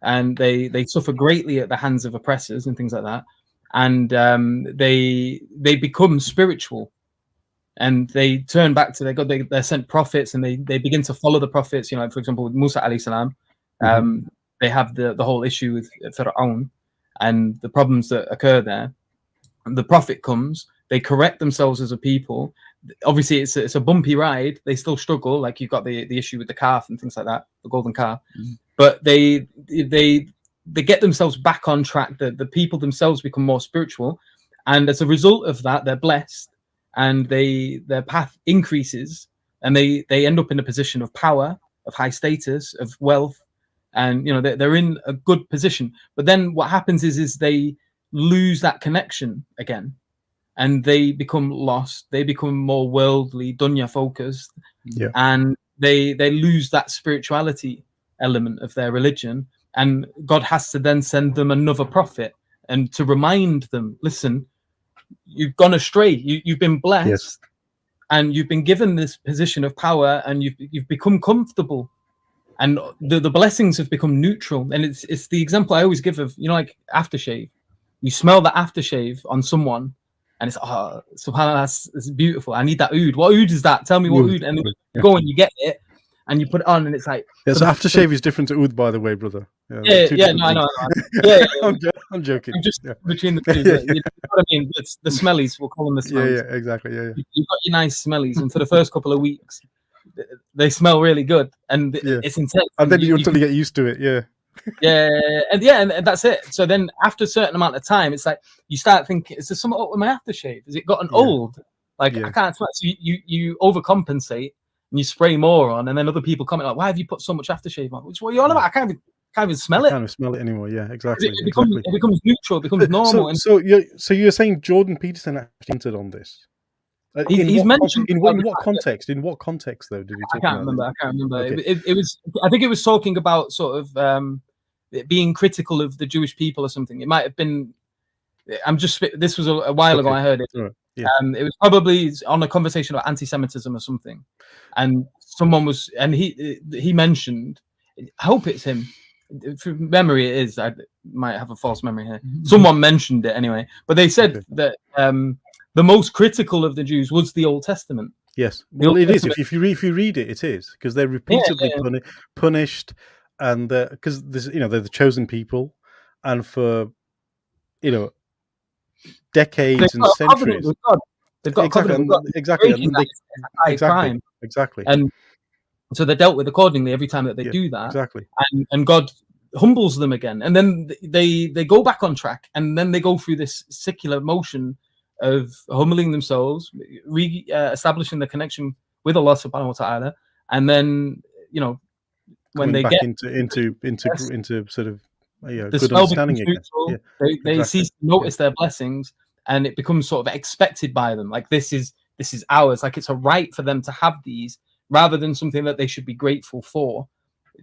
and they suffer greatly at the hands of oppressors and things like that, and they become spiritual, and they turn back to their God. They're sent prophets, and they begin to follow the prophets. You know, for example, with Musa alayhi salam, they have the whole issue with Fir'aun and the problems that occur there. And the prophet comes. They correct themselves as a people. Obviously, it's a bumpy ride. They still struggle. Like you've got the issue with the calf and things like that, the golden calf. But they get themselves back on track. The people themselves become more spiritual, and as a result of that, they're blessed, and their path increases, and they end up in a position of power, of high status, of wealth, and you know they're in a good position. But then what happens is they lose that connection again. And they become lost. They become more worldly, dunya focused, and they lose that spirituality element of their religion. And God has to then send them another prophet and to remind them, listen, you've gone astray. You've been blessed, and you've been given this position of power, and you've become comfortable, and the blessings have become neutral. And it's the example I always give of, you know, like aftershave. You smell the aftershave on someone. And it's subhanAllah, it's beautiful. I need that oud. What oud is that? Tell me what oud. And then you go and you get it, and you put it on, and it's like. Yeah, so aftershave is different to oud, by the way, brother. No, I know. I'm joking. I'm just between the two. You know what I mean? It's the smellies. We'll call them the smellies. Yeah, exactly. Yeah. You've got your nice smellies, and for the first couple of weeks, they smell really good, and it's intense. And then until you get used to it, and that's it. So then after a certain amount of time, it's like you start thinking, is there something up with my aftershave? Has it gotten old? Like I can't smell it. So you overcompensate and you spray more on, and then other people comment like, why have you put so much aftershave on? Which what are you on about? I can't even smell it. Can't even smell it anymore. Yeah, exactly. It becomes neutral, it becomes normal. So you're saying Jordan Peterson actually entered on this? He's mentioned in what context? In what context though did he talk I can't remember. Okay. It was. I think it was talking about sort of being critical of the Jewish people or something. It might have been. This was a while ago. I heard it. Right. Yeah. It was probably on a conversation about anti-Semitism or something, and someone was, and he mentioned. I hope it's him. From memory, it is. I might have a false memory here. Someone mentioned it anyway, but they said that. The most critical of the Jews was the Old Testament. Yes, well, it is. If you read it, it is, because they're repeatedly punished, and because they're the chosen people, and for decades and centuries, they've got exactly, and so they're dealt with accordingly every time that they do that. Exactly, and God humbles them again, and then they go back on track, and then they go through this secular motion of humbling themselves, establishing the connection with Allah subhanahu wa ta'ala, and then when they get into sort of the good understanding again. They cease to notice their blessings, and it becomes sort of expected by them, like this is ours, like it's a right for them to have these, rather than something that they should be grateful for.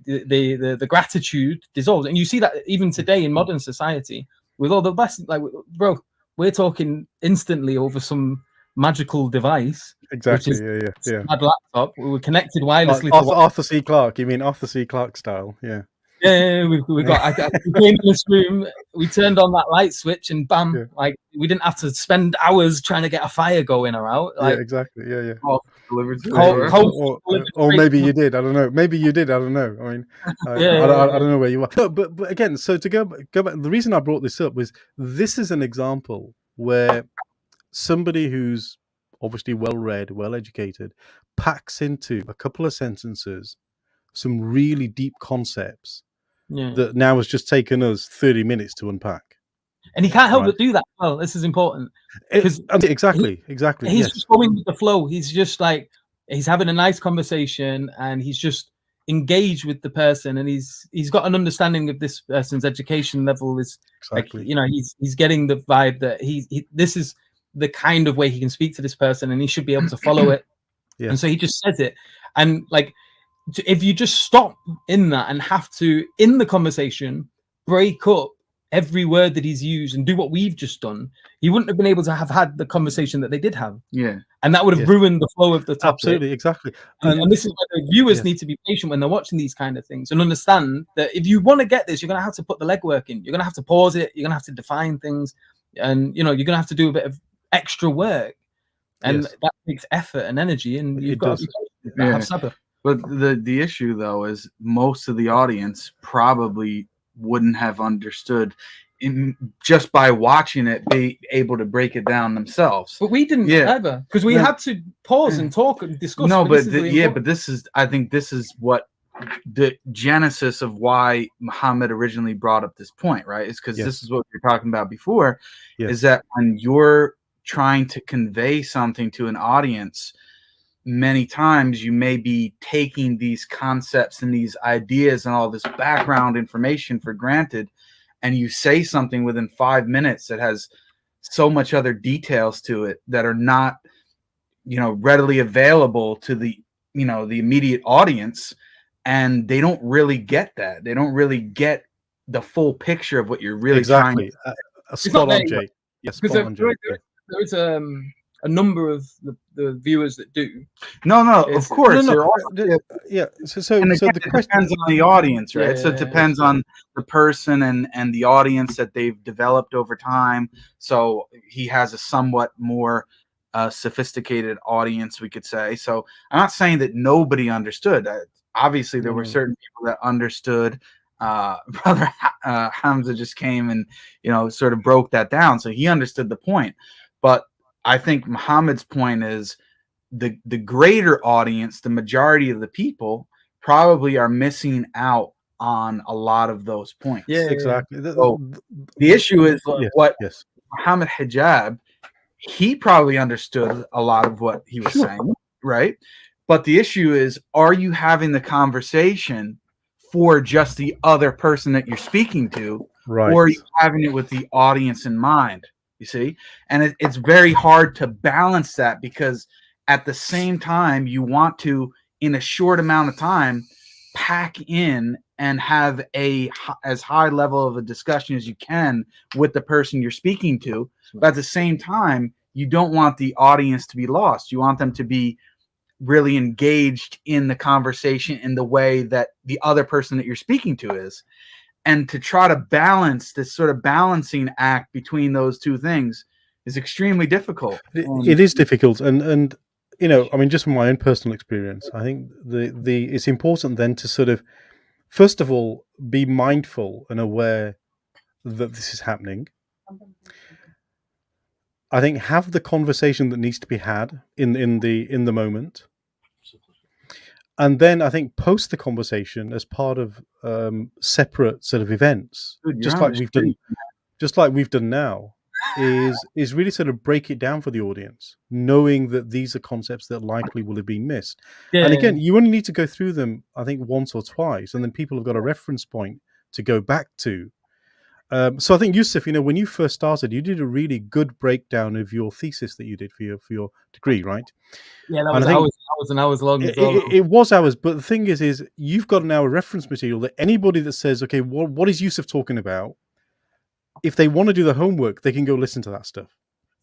The gratitude dissolves, and you see that even today in modern society with all the blessings. Like, bro, we're talking instantly over some magical device. Exactly. Which is Yeah. Mad laptop. We were connected wirelessly. Arthur C. Clarke. You mean Arthur C. Clarke style? Yeah. Yeah, we got. I came in this room. We turned on that light switch, and bam! Yeah. Like we didn't have to spend hours trying to get a fire going or out. Like, yeah, exactly. Yeah. Or maybe you did. I don't know. Maybe you did. I don't know. I mean, I don't know where you are. No, but again, so to go back, the reason I brought this up was this is an example where somebody who's obviously well-read, well-educated, packs into a couple of sentences some really deep concepts that now has just taken us 30 minutes to unpack. And he can't help but do that. Well, this is important. Exactly. He's just going with the flow. He's just like, he's having a nice conversation and he's just engaged with the person, and he's got an understanding of this person's education level. Is exactly. Like, he's getting the vibe that this is the kind of way he can speak to this person, and he should be able to follow it. And so he just says it. And like, if you just stop in that and have to, in the conversation, break up every word that he's used and do what we've just done, he wouldn't have been able to have had the conversation that they did have. Yeah. And that would have ruined the flow of the topic. Absolutely, exactly. And this is where the viewers need to be patient when they're watching these kind of things and understand that if you want to get this, you're going to have to put the legwork in. You're going to have to pause it. You're going to have to define things. And, you're going to have to do a bit of extra work. And that takes effort and energy. And you've got to have sabbath. But the issue, though, is most of the audience probably wouldn't have understood just by watching it, be able to break it down themselves. But we didn't either, because we had to pause and talk and discuss. No, but this is, I think this is what the genesis of why Muhammad originally brought up this point, right? Is because this is what we were talking about before, is that when you're trying to convey something to an audience, many times you may be taking these concepts and these ideas and all this background information for granted, and you say something within 5 minutes that has so much other details to it that are not, readily available to the immediate audience, and they don't really get that. They don't really get the full picture of what you're really trying to say. Spot on, Jay. Yes, spot on, Jay. There is a number of the viewers that do. No, of course. So the depends on the audience, right? So it depends on the person and the audience that they've developed over time. So he has a somewhat more sophisticated audience, we could say. So I'm not saying that nobody understood. Obviously, there were certain people that understood. Brother Hamza just came and sort of broke that down, so he understood the point. But I think Muhammad's point is the greater audience, the majority of the people, probably are missing out on a lot of those points. Yeah, exactly. So the issue is Muhammad Hijab, he probably understood a lot of what he was saying, right? But the issue is, are you having the conversation for just the other person that you're speaking to, right, or are you having it with the audience in mind? You see, and it's very hard to balance that, because at the same time you want to, in a short amount of time, pack in and have as high level of a discussion as you can with the person you're speaking to. But at the same time, you don't want the audience to be lost. You want them to be really engaged in the conversation in the way that the other person that you're speaking to is. And to try to balance this sort of balancing act between those two things is extremely difficult. It is difficult. And I mean, just from my own personal experience, I think it's important then to sort of, first of all, be mindful and aware that this is happening. I think have the conversation that needs to be had in the moment. And then I think post the conversation as part of separate sort of events, just like we've done now, is really sort of break it down for the audience, knowing that these are concepts that likely will have been missed. Yeah. And again, you only need to go through them, I think, once or twice, and then people have got a reference point to go back to. So I think, Yusuf, when you first started, you did a really good breakdown of your thesis that you did for your degree, right? Yeah, that was hours and hours long. It was hours, but the thing is you've got now a reference material that anybody that says, okay, what is Yusuf talking about? If they want to do the homework, they can go listen to that stuff.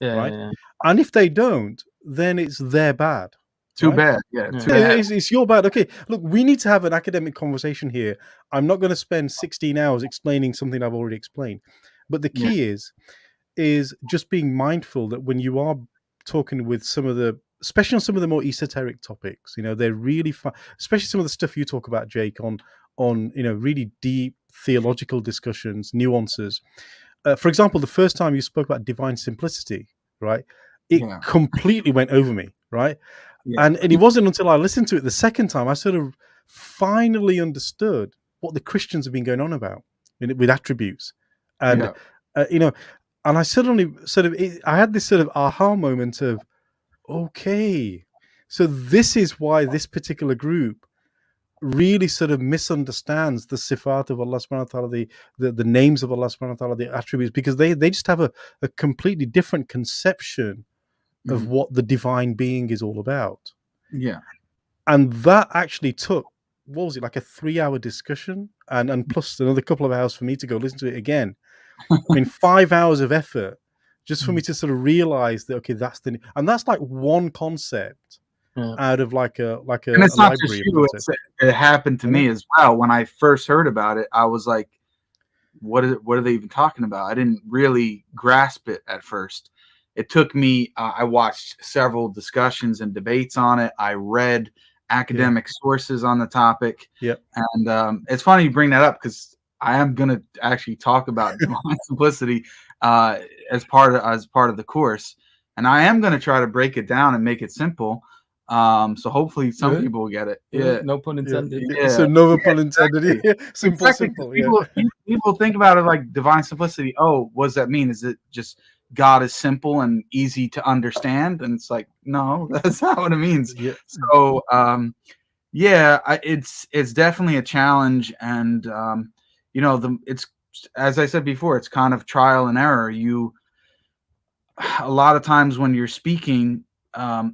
right? Yeah. And if they don't, then it's their bad. Too right? bad. Yeah, too bad. It's your bad. Okay, look, we need to have an academic conversation here. I'm not going to spend 16 hours explaining something I've already explained. But the key is just being mindful that when you are talking with some of the, especially on some of the more esoteric topics, they're really fun, especially some of the stuff you talk about, Jake, on really deep theological discussions, nuances. For example, the first time you spoke about divine simplicity, right? It completely went over me, right? Yeah. And it wasn't until I listened to it the second time I sort of finally understood what the Christians have been going on about with attributes, and and I suddenly I had this sort of aha moment of, okay, so this is why this particular group really sort of misunderstands the sifat of Allah subhanahu wa ta'ala, the names of Allah subhanahu wa ta'ala, the attributes, because they just have a completely different conception of what the divine being is all about. Yeah. And that actually took, what was it, like a 3-hour discussion, and plus another couple of hours for me to go listen to it again. I mean, 5 hours of effort just for me to sort of realize that, okay, and that's like one concept out of like a and it's not just you, it happened to me as well. When I first heard about it, I was like, what are they even talking about? I didn't really grasp it at first. It took me, I watched several discussions and debates on it. I read academic sources on the topic. Yep. And it's funny you bring that up, because I am going to actually talk about divine simplicity as part of the course. And I am going to try to break it down and make it simple. So hopefully some people will get it. Yeah. No pun intended. Yeah. So no pun intended. Exactly. Simple, simple. People think about it like divine simplicity. Oh, what does that mean? Is it just God is simple and easy to understand? And it's like, no, that's not what it means. Yeah. So it's definitely a challenge. And it's, as I said before, it's kind of trial and error. A lot of times when you're speaking,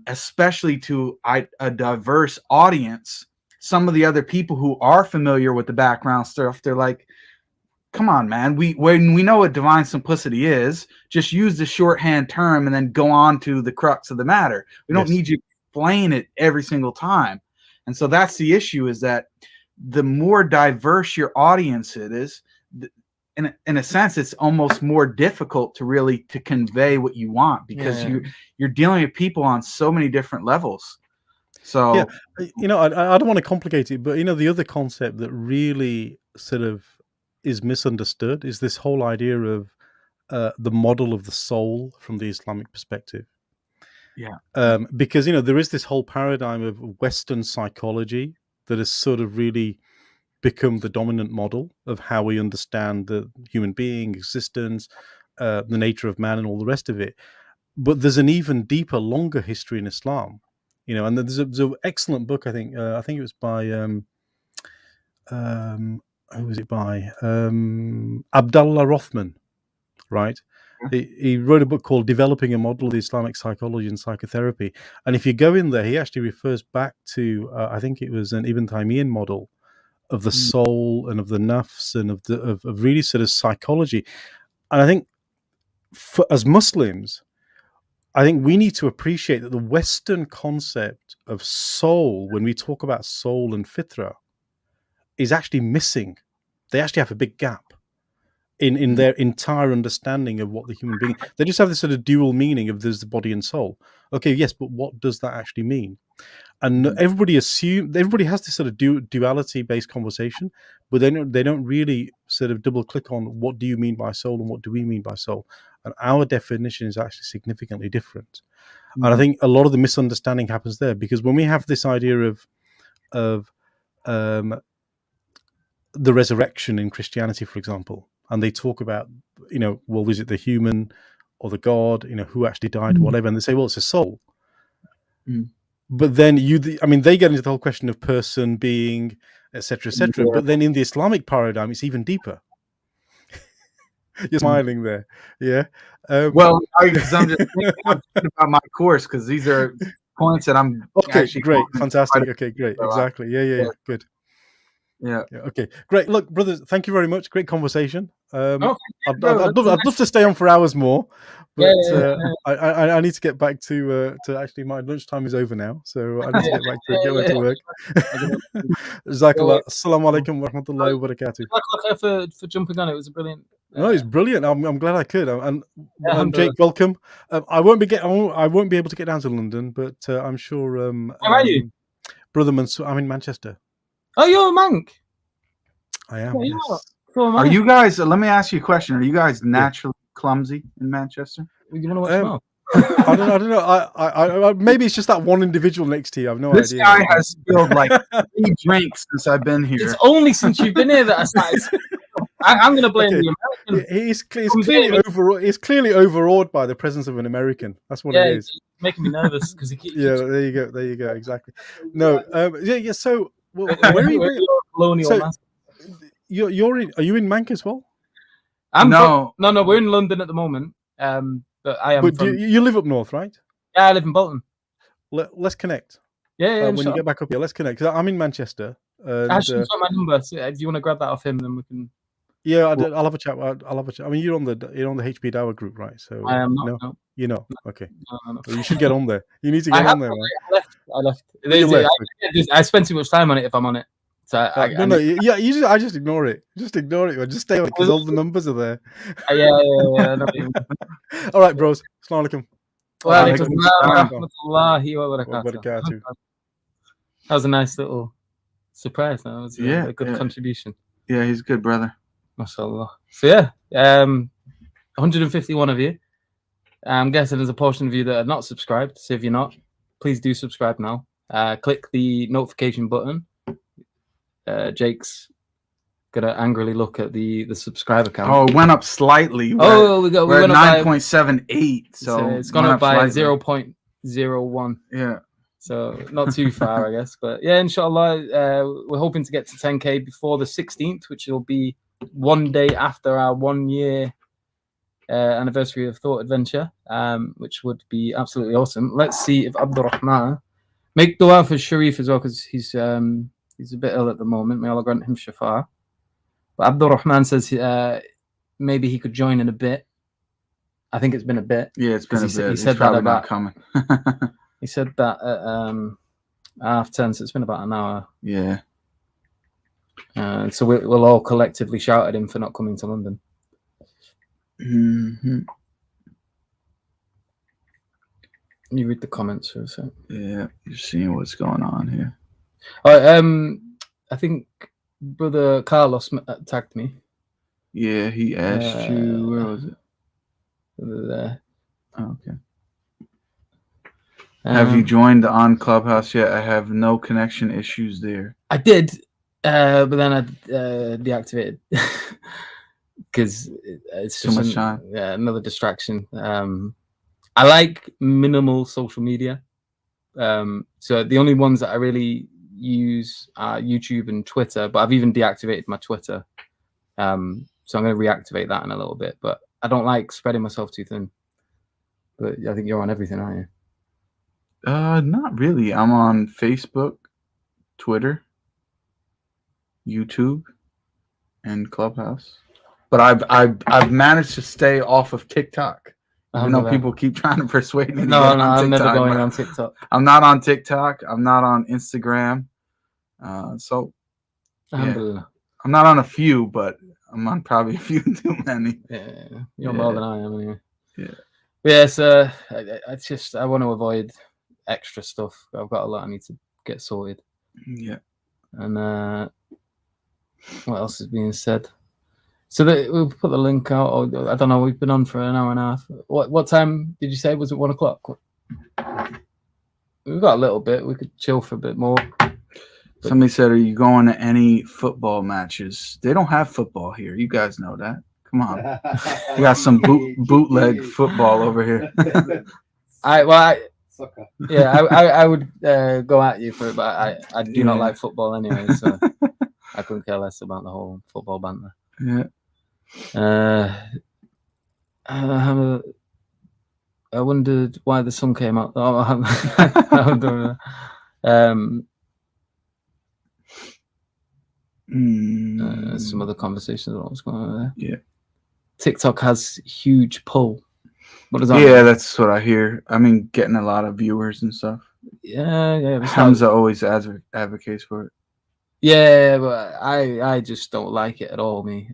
especially to a diverse audience, some of the other people who are familiar with the background stuff, they're like, come on, man, when we know what divine simplicity is, just use the shorthand term and then go on to the crux of the matter. We don't need you to explain it every single time. And so that's the issue, is that the more diverse your audience it is, in a sense, it's almost more difficult to convey what you want, because you're dealing with people on so many different levels. So I don't want to complicate it, but the other concept that really sort of is misunderstood is this whole idea of the model of the soul from the Islamic perspective. Because there is this whole paradigm of Western psychology that has sort of really become the dominant model of how we understand the human being, existence, the nature of man, and all the rest of it. But there's an even deeper, longer history in Islam, and there's an excellent book, I think it was by who was it by? Abdullah Rothman, right? He wrote a book called Developing a Model of the Islamic Psychology and Psychotherapy. And if you go in there, he actually refers back to, I think it was an Ibn Taymiyyah model of the soul and of the nafs and of really sort of psychology. And I think as Muslims, I think we need to appreciate that the Western concept of soul, when we talk about soul and fitra, is actually missing. They actually have a big gap in their entire understanding of what the human being. They just have this sort of dual meaning of there's the body and soul. Okay, yes, but what does that actually mean? And everybody has this sort of duality-based conversation, but they don't really sort of double click on what do you mean by soul and what do we mean by soul. And our definition is actually significantly different. And I think a lot of the misunderstanding happens there, because when we have this idea of the resurrection in Christianity, for example, and they talk about, well, is it the human or the God, who actually died, whatever, and they say, well, it's a soul. But then they get into the whole question of person, being, etc., etc. But then in the Islamic paradigm, it's even deeper. You're smiling there, yeah. Well, because I'm just thinking about my course, because these are points that I'm great, fantastic. Okay, great, exactly. Yeah, good. Yeah. Okay, great. Look, brothers, thank you very much. Great conversation. I'd love to stay on for hours more, but I need to get back to actually my lunchtime is over now, so I need to get back to work. Jazakallah. Assalamu alaikum wa rahmatullahi wa barakatuh. For jumping on it. It was a brilliant. No, it's brilliant. I'm glad I could. And Jake, welcome. I won't be able to get down to London, but I'm sure. Where are you, Brother Mansour? I'm in Manchester. Oh, you're a monk. I am. Yeah, yes. Are you guys? Let me ask you a question. Are you guys naturally clumsy in Manchester? You want to watch I don't know. I maybe it's just that one individual next to you. I've no idea. This guy has spilled like 3 drinks since I've been here. It's only since you've been here that I started. I'm going to blame the American. He's clearly overawed by the presence of an American. That's what it is. It's making me nervous because he keeps. Yeah, there you go. Exactly. No. Yeah. So, where are you? Colonial. Are you in Mank as well? No. We're in London at the moment. But I am. But you live up north, right? Yeah, I live in Bolton. Let's connect. Yeah. When you get back up here, let's connect. 'Cause I'm in Manchester. And, Actually, got my number. So if you want to grab that off him, then we can. Yeah, I'll have a chat. I mean, you're on the HP Dower group, right? So I am not. No. You know. Okay. No. Well, you should get on there. You need to get on there, man. I left. I spent too much time on it. If I'm on it. So I just ignore it. Just ignore it. Just stay on it because all the numbers are there. Yeah. All right, bros. Assalamu alaikum. That was a nice little surprise. That was a good contribution. Yeah, he's a good brother. MashaAllah. So yeah, 151 of you. I'm guessing there's a portion of you that are not subscribed. So if you're not, please do subscribe now. Click the notification button. Jake's gonna angrily look at the subscriber count. Oh, it went up slightly. We're at 9.78, so it's gone up by 0.01. Yeah. So not too far, I guess. But yeah, inshallah, we're hoping to get to 10K before the 16th, which will be one day after our 1 year anniversary of Thought Adventure, which would be absolutely awesome. Let's see if Abdulrahman make dua for Sharif as well, because he's a bit ill at the moment. May Allah grant him shafa. But Abdulrahman says maybe he could join in a bit. I think it's been a bit. Yeah, it's been a bit. He said that about not coming. He said that at 10:30, so it's been about an hour. Yeah. So we'll all collectively shout at him for not coming to London. Mm-hmm. You read the comments for a sec. Yeah, you're seeing what's going on here. I think Brother Carlos tagged me. Yeah, he asked you. Where was it? There. Oh, okay. Have you joined on Clubhouse yet? I have no connection issues there. I did, but then I deactivated because it's too much time. Yeah, another distraction. I like minimal social media. So the only ones that I really use are YouTube and Twitter, but I've even deactivated my Twitter. So I'm going to reactivate that in a little bit. But I don't like spreading myself too thin. But I think you're on everything, aren't you? Not really. I'm on Facebook, Twitter, YouTube, and Clubhouse. But I've managed to stay off of TikTok. I know people keep trying to persuade me. No, I'm never going on TikTok. I'm not on TikTok. I'm not on Instagram. So Alhamdulillah. I'm not on a few, but I'm on probably a few too many. Yeah, you're more than I am anyway. Yeah. Yes, I want to avoid extra stuff. I've got a lot I need to get sorted. Yeah. And what else is being said? So we'll put the link out. Or, I don't know. We've been on for an hour and a half. What time did you say? Was it 1 o'clock? We've got a little bit. We could chill for a bit more. Somebody said, "Are you going to any football matches?" They don't have football here. You guys know that. Come on, we got some bootleg football over here. I would go at you for it, but I do not like football anyway, so I couldn't care less about the whole football banter. Yeah. I wondered why the sun came out. Some other conversations about what's going on there. Yeah. TikTok has huge pull. What does that mean? that's what I hear. I mean, getting a lot of viewers and stuff. Yeah. Hamza always advocates for it. Yeah, but I just don't like it at all. Me,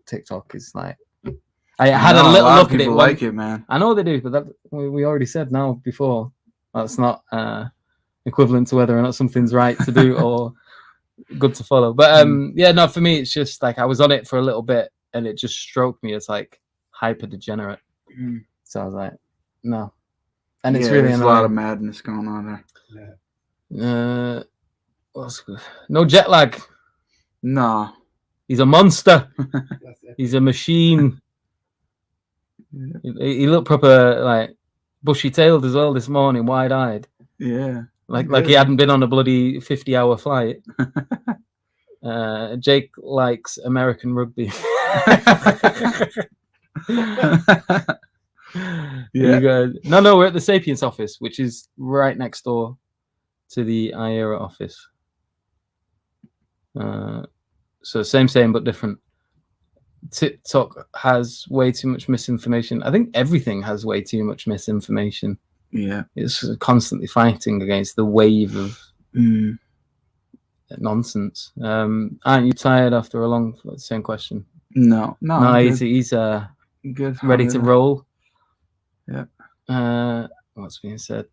TikTok is like. I had a little look at it. Like it, man. I know they do, but that we already said now before. That's not equivalent to whether or not something's right to do or good to follow. But no, for me, it's just like I was on it for a little bit, and it just stroked me as like hyper degenerate. So I was like, no. And it's really there's a lot of madness going on there. No jet lag. No. He's a monster. He's a machine. He looked proper like bushy-tailed as well this morning, wide-eyed. Yeah. Like he hadn't been on a bloody 50-hour flight. Jake likes American rugby. No, we're at the Sapiens office, which is right next door to the IERA office. So same but different. TikTok has way too much misinformation. I think everything has way too much misinformation. Yeah, it's constantly fighting against the wave of nonsense. Aren't you tired after a long? Same question. No. He's good, ready to roll. Yeah. What's being said?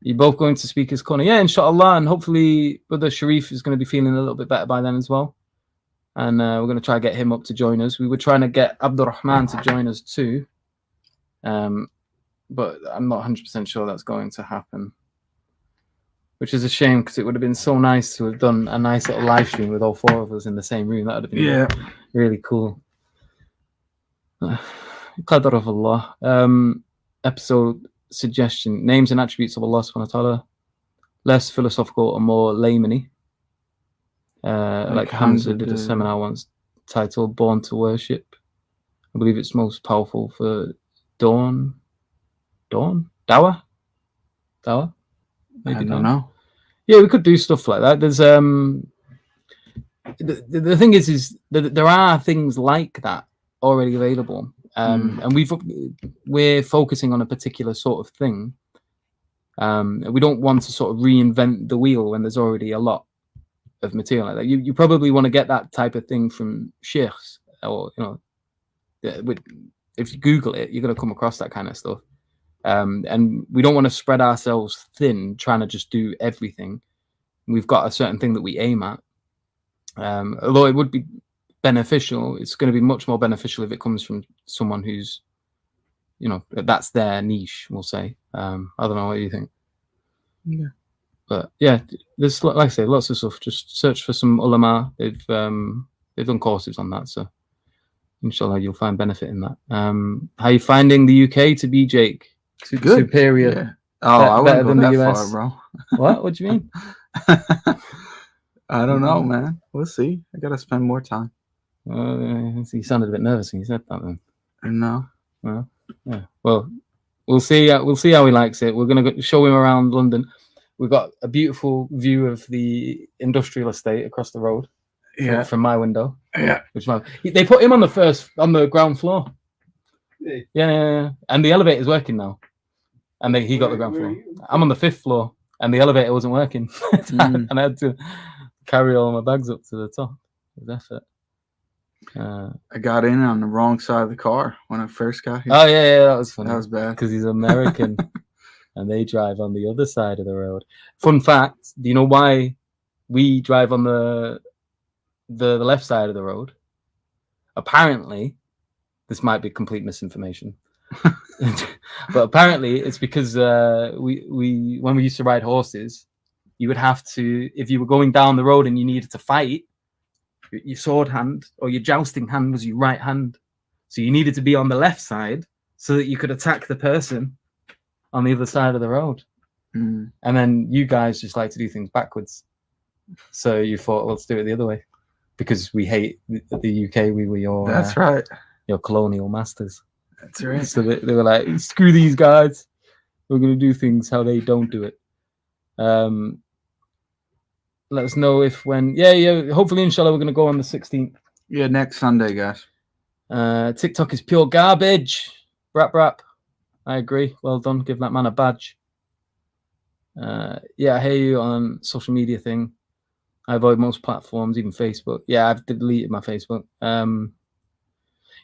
You're both going to Speaker's Corner, yeah, inshallah, and hopefully Brother Sharif is going to be feeling a little bit better by then as well. And we're going to try to get him up to join us. We were trying to get Abdulrahman to join us too, but I'm not 100% sure that's going to happen, which is a shame because it would have been so nice to have done a nice little live stream with all four of us in the same room. That would have been really cool. Qadar of Allah. Episode suggestion: names and attributes of Allah subhanahu wa ta'ala, less philosophical and more layman-y. Like Hamza did a seminar once titled Born to Worship. I believe it's most powerful for Dawn? Dawa? Maybe I don't know. Yeah, we could do stuff like that. There's the thing is that there are things like that already available. And we're focusing on a particular sort of thing. We don't want to sort of reinvent the wheel when there's already a lot of material like that. You probably want to get that type of thing from sheikhs, or if you Google it, you're going to come across that kind of stuff. And we don't want to spread ourselves thin trying to just do everything. We've got a certain thing that we aim at. Although it would be beneficial, it's going to be much more beneficial if it comes from someone who's, that's their niche, we'll say. I don't know what you think. Yeah. But yeah, there's, like I say, lots of stuff. Just search for some ulama. They've done courses on that, so inshallah you'll find benefit in that. How are you finding the UK to be, Jake? Good. Superior. Yeah. Oh, I wouldn't go that far, bro. What do you mean? I don't know, man. We'll see. I gotta spend more time. You sounded a bit nervous when you said that then. No. Well, yeah. Well, we'll see. We'll see how he likes it. We're gonna show him around London. We've got a beautiful view of the industrial estate across the road. Yeah. From my window. Yeah. They put him on the ground floor. Yeah. And the elevator's working now. And he got the ground floor. I'm on the 5th floor, and the elevator wasn't working, and I had to carry all my bags up to the top. It was effort. I got in on the wrong side of the car when I first got here. Oh yeah, that was funny. That was bad because he's American, and they drive on the other side of the road. Fun fact: do you know why we drive on the left side of the road? Apparently, this might be complete misinformation. But apparently it's because we when we used to ride horses, you would have to, if you were going down the road and you needed to fight, your sword hand or your jousting hand was your right hand, so you needed to be on the left side so that you could attack the person on the other side of the road. And then you guys just like to do things backwards, so you thought, well, let's do it the other way because we hate the UK. We were your that's right, your colonial masters. That's right. So they were like, screw these guys. We're going to do things how they don't do it. Let us know if when. Yeah. Hopefully, inshallah, we're going to go on the 16th. Yeah, next Sunday, guys. TikTok is pure garbage. Rap. I agree. Well done. Give that man a badge. Yeah, I hear you on social media thing. I avoid most platforms, even Facebook. Yeah, I've deleted my Facebook.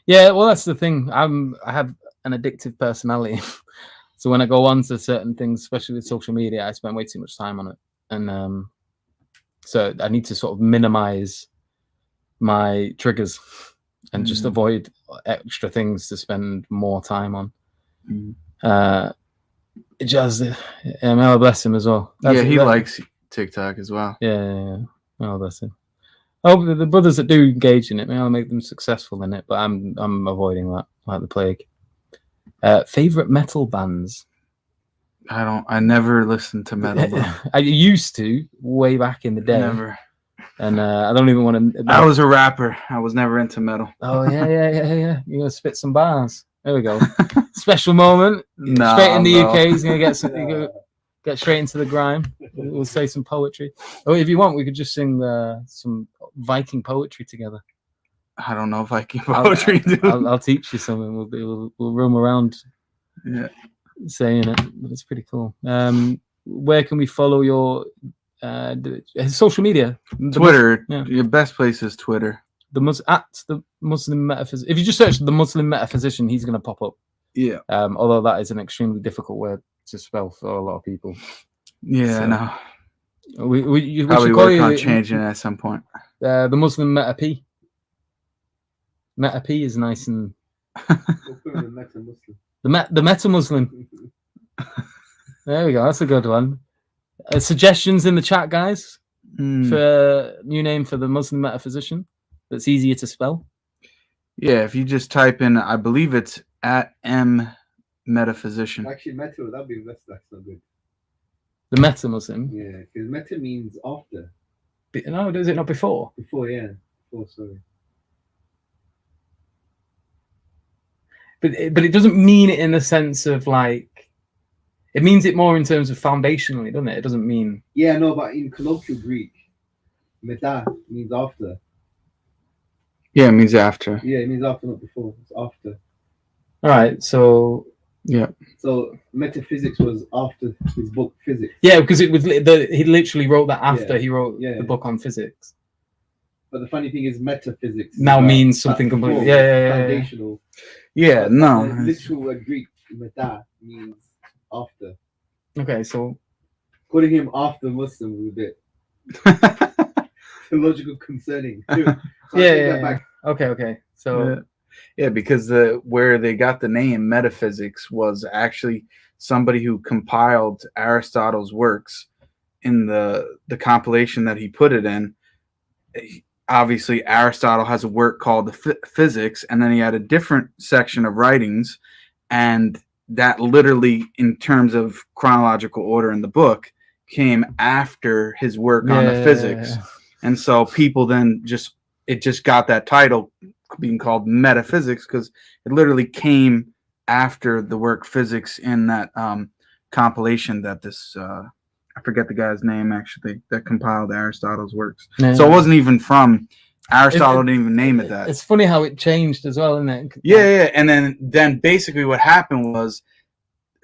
Yeah, well, that's the thing. I have an addictive personality. So when I go on to certain things, especially with social media, I spend way too much time on it. And so I need to sort of minimize my triggers and just avoid extra things to spend more time on. Just, may Allah bless him as well. He likes TikTok as well. Yeah. May Allah bless him. Oh, the brothers that do engage in it, may Allah make them successful in it. But I'm avoiding that like the plague. Favorite metal bands? I never listened to metal. I used to way back in the day. Never. And I don't even want to. I was a rapper. I was never into metal. Oh yeah. You're gonna spit some bars. There we go. Special moment. No, straight in the UK. He's gonna get straight into the grime. We'll say some poetry. Oh, if you want, we could just sing some Viking poetry together. I don't know Viking poetry. I'll teach you something. We'll roam around. Yeah. Saying it. It's pretty cool. Where can we follow your social media? Twitter. Your best place is Twitter. At the Muslim Metaphysician. If you just search the Muslim Metaphysician, he's going to pop up. Yeah. Although that is an extremely difficult word to spell for a lot of people. Yeah, so, no. We probably work on changing it at some point. The Muslim Meta P. Meta P is nice and. The Meta Muslim. There we go. That's a good one. Suggestions in the chat, guys, for new name for the Muslim Metaphysician that's easier to spell. Yeah, if you just type in, I believe it's @M Metaphysician. Actually, meta, that's not good. The Meta Muslim. Yeah, because meta means after. No, does it not before? Before, yeah. Before, sorry. But it doesn't mean it in the sense of like. It means it more in terms of foundationally, doesn't it? It doesn't mean. Yeah, no, but in colloquial Greek, meta means after. Yeah, it means after. Yeah, it means after, not before. It's after. All right, so. Yeah. So metaphysics was after his book Physics. Yeah, because it was he literally wrote that after he wrote the book on physics. But the funny thing is, metaphysics now means something completely foundational. Yeah, no. Literal Greek meta means after. Okay, so calling him after Muslim was a bit illogical concerning. So Okay. So yeah, because where they got the name metaphysics was actually somebody who compiled Aristotle's works in the compilation that he put it in. Obviously, Aristotle has a work called the Physics, and then he had a different section of writings, and that literally, in terms of chronological order in the book, came after his work on the Physics. And so people then just got that title being called metaphysics because it literally came after the work Physics in that compilation that this I forget the guy's name actually that compiled Aristotle's works. So it wasn't even from Aristotle. Didn't even name it that. It's funny how it changed as well, isn't it? Yeah. And then basically what happened was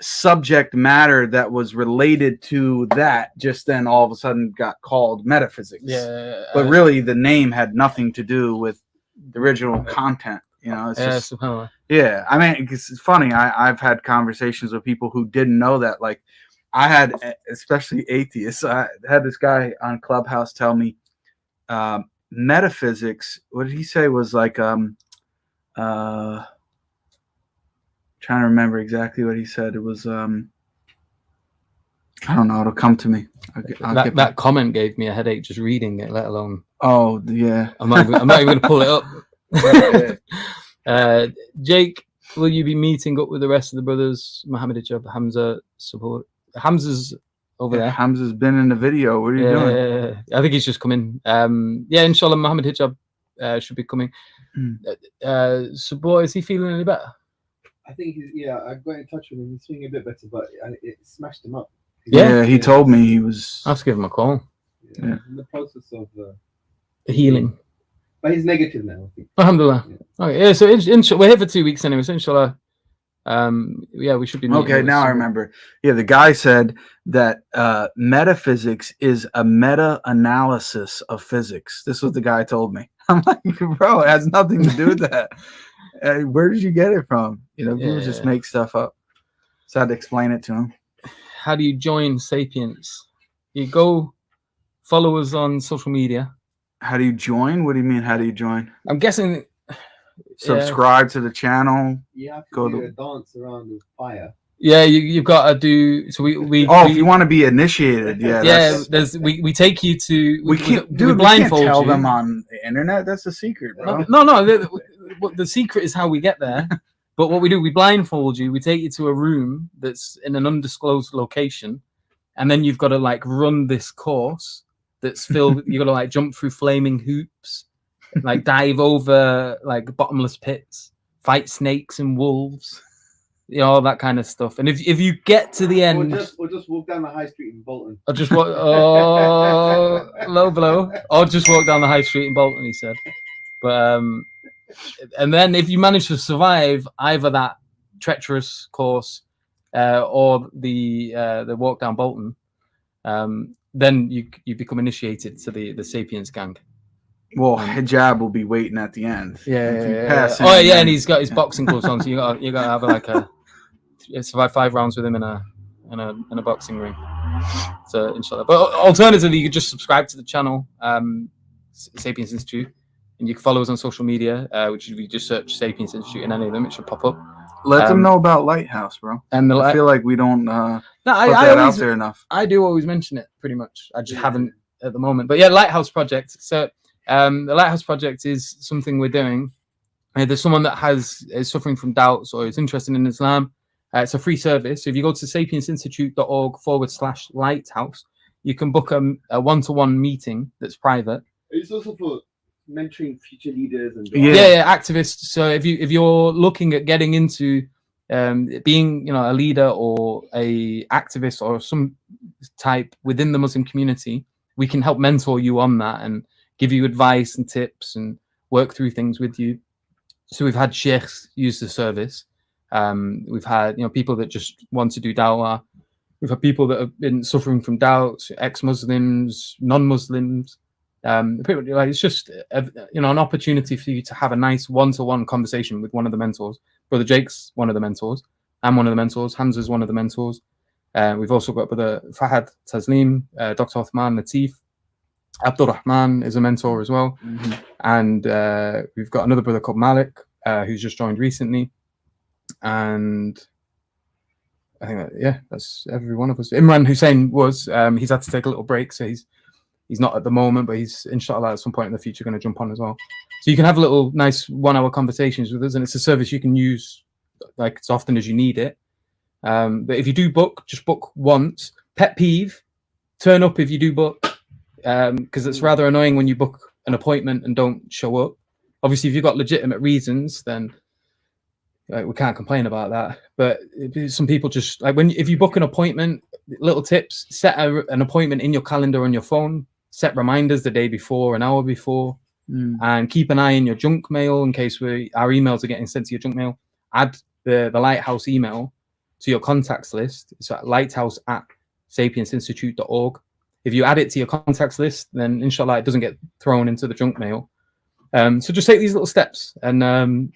subject matter that was related to that just then all of a sudden got called metaphysics. Yeah. But really the name had nothing to do with the original content. You know, it's just, yeah. I mean, it's funny. I've had conversations with people who didn't know that. Like, I had, especially atheists. I had this guy on Clubhouse tell me, metaphysics. What did he say was like? Trying to remember exactly what he said. It was I don't know. It'll come to me. That comment gave me a headache just reading it, let alone. Oh yeah. I'm not even going to pull it up. Jake, will you be meeting up with the rest of the brothers? Mohammed Hijab, Hamza support. Hamza's over there. Hamza's been in the video. What are you doing? I think he's just coming. Inshallah, Mohammed Hijab should be coming. Support, is he feeling any better? I think I got in touch with him. He's feeling a bit better, but it smashed him up. He told me he was. I'll have to give him a call. In the process of healing. But he's negative now. Alhamdulillah. Yeah. Okay, yeah. So we're here for 2 weeks anyway. So inshallah, yeah, we should be. Okay, now I remember. Yeah, the guy said that metaphysics is a meta-analysis of physics. This is what the guy told me. I'm like, bro, it has nothing to do with that. Where did you get it from? You know, people just make stuff up. So I had to explain it to him. How do you join Sapiens? You go follow us on social media. How do you join? What do you mean? How do you join? I'm guessing. Subscribe to the channel. You have to do a dance around the fire. Yeah, you've got to do. So if you want to be initiated, we take you to. We can't tell them on the internet. That's a secret, bro. No. The secret is how we get there. But what we do, we blindfold you. We take you to a room that's in an undisclosed location, and then you've got to like run this course that's filled. You've got to like jump through flaming hoops, like dive over like bottomless pits, fight snakes and wolves, you know, all that kind of stuff. And if you get to the end, or just walk down the high street in Bolton. Or just walk. Low blow. Or just walk down the high street in Bolton. He said, but and then if you manage to survive either that treacherous course or the walk down Bolton, then you become initiated to the Sapiens gang. Well, hijab will be waiting at the end. Yeah. Oh yeah, and he's got his boxing gloves on, so you got to have like survive 5 rounds with him in a boxing ring. So inshallah. But alternatively, you could just subscribe to the channel, Sapiens Institute. And you can follow us on social media, which if you just search Sapiens Institute in any of them, it should pop up. Let them know about Lighthouse, bro. And I feel like we don't put that out there enough. I do always mention it, pretty much. I just haven't at the moment. But yeah, Lighthouse Project. So the Lighthouse Project is something we're doing. There's someone that is suffering from doubts or is interested in Islam. It's a free service. So if you go to sapiensinstitute.org/lighthouse, you can book a one-to-one meeting that's private. It's also for mentoring future leaders and activists. So if you're looking at getting into being a leader or a activist or some type within the Muslim community, we can help mentor you on that and give you advice and tips and work through things with you. So we've had sheikhs use the service. We've had people that just want to do dawah. We've had people that have been suffering from doubts, ex-Muslims, non-Muslims. It's just an opportunity for you to have a nice one-to-one conversation with one of the mentors. Brother Jake's one of the mentors. I'm one of the mentors. Hamza's one of the mentors. We've also got Brother Fahad, Taslim, Dr. Uthman, Latif. Abdulrahman is a mentor as well. Mm-hmm. And we've got another brother called Malik, who's just joined recently. And I think that's every one of us. Imran Hussein was, he's had to take a little break, so he's not at the moment, but he's inshallah at some point in the future going to jump on as well. So you can have little nice 1-hour conversations with us, and it's a service you can use like as often as you need it. But if you do book, just book once. Pet peeve, turn up if you do book, because it's rather annoying when you book an appointment and don't show up. Obviously, if you've got legitimate reasons, then we can't complain about that. But some people just if you book an appointment, little tips: set an appointment in your calendar on your phone. Set reminders the day before, an hour before, and keep an eye in your junk mail in case our emails are getting sent to your junk mail. Add the Lighthouse email to your contacts list. It's at lighthouse@sapiensinstitute.org. If you add it to your contacts list, then inshallah it doesn't get thrown into the junk mail. So just take these little steps and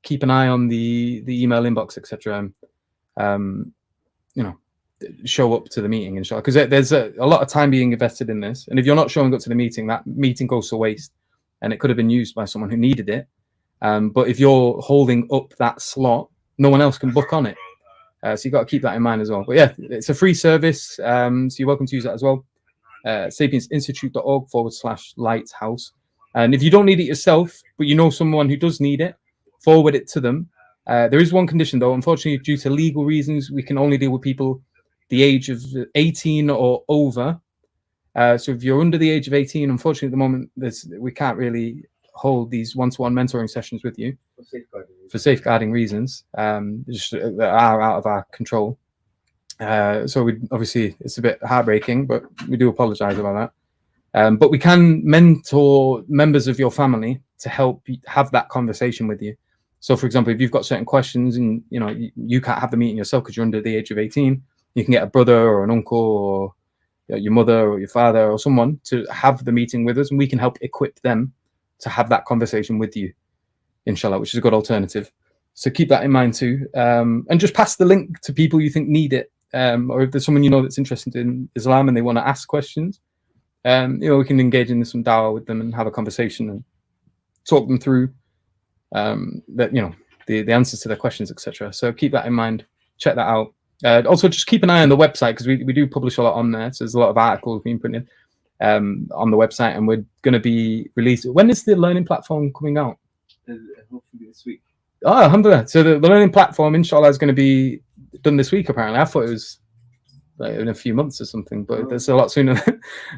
keep an eye on the email inbox, etc. Show up to the meeting, inshallah, because there's a lot of time being invested in this. And if you're not showing up to the meeting, that meeting goes to waste, and it could have been used by someone who needed it. But if you're holding up that slot, no one else can book on it. So you've got to keep that in mind as well. But yeah, it's a free service, so you're welcome to use that as well. sapiensinstitute.org/lighthouse. And if you don't need it yourself, but you know someone who does need it, forward it to them. There is one condition, though. Unfortunately, due to legal reasons, we can only deal with people the age of 18 or over. So if you're under the age of 18, unfortunately, at the moment, we can't really hold these one-to-one mentoring sessions with you for safeguarding reasons, that are out of our control. So obviously, it's a bit heartbreaking, but we do apologize about that. But we can mentor members of your family to help have that conversation with you. So, for example, if you've got certain questions and you can't have the meeting yourself because you're under the age of 18, you can get a brother or an uncle or your mother or your father or someone to have the meeting with us, and we can help equip them to have that conversation with you, inshallah, which is a good alternative. So keep that in mind too, and just pass the link to people you think need it, or if there's someone that's interested in Islam and they want to ask questions, we can engage in some dawah with them and have a conversation and talk them through the answers to their questions, etc. So keep that in mind. Check that out. Also, just keep an eye on the website because we do publish a lot on there. So there's a lot of articles being printed on the website, and we're going to be released. When is the learning platform coming out? Hopefully this week. Oh, alhamdulillah. So the learning platform, inshallah, is going to be done this week. Apparently, I thought it was like in a few months or something, but that's a lot sooner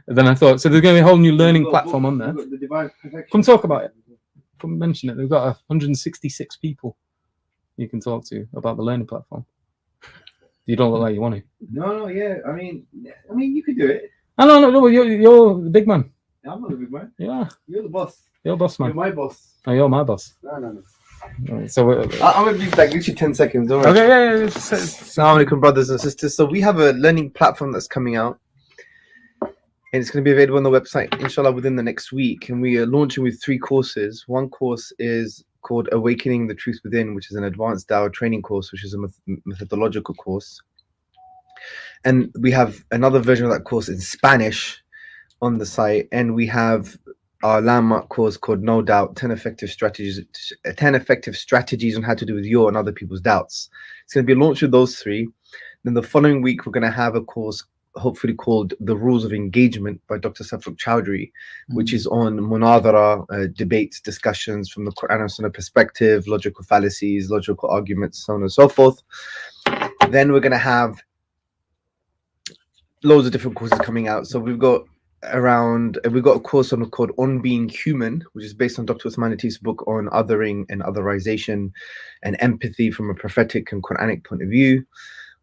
than I thought. So there's going to be a whole new learning platform on there. Come talk about it. Come mention it. We've got 166 people you can talk to about the learning platform. You don't look like you want to. No, yeah. I mean, you could do it. No. You're the big man. I'm not the big man. Yeah. You're the boss. You're boss man. You're my boss. Oh, you're my boss. No. Right, so I'm gonna be like literally 10 seconds. All right. Okay, yeah. Assalamu alaikum, brothers and sisters. So we have a learning platform that's coming out, and it's going to be available on the website, inshallah, within the next week. And we are launching with 3 courses. One course is called Awakening the Truth Within, which is an advanced Dawah training course, which is a methodological course. And we have another version of that course in Spanish on the site, and we have our landmark course called No Doubt, 10 effective strategies on how to deal with your and other people's doubts. It's going to be launched with those 3. Then the following week, we're going to have a course hopefully called The Rules of Engagement by Dr. Safruk Chowdhury, which is on munadhara, debates, discussions from the Quran and Sunnah perspective, logical fallacies, logical arguments, so on and so forth. Then we're going to have loads of different courses coming out. So we've got a course called On Being Human, which is based on Dr. Uthman Latif's book on othering and otherization and empathy from a prophetic and Quranic point of view.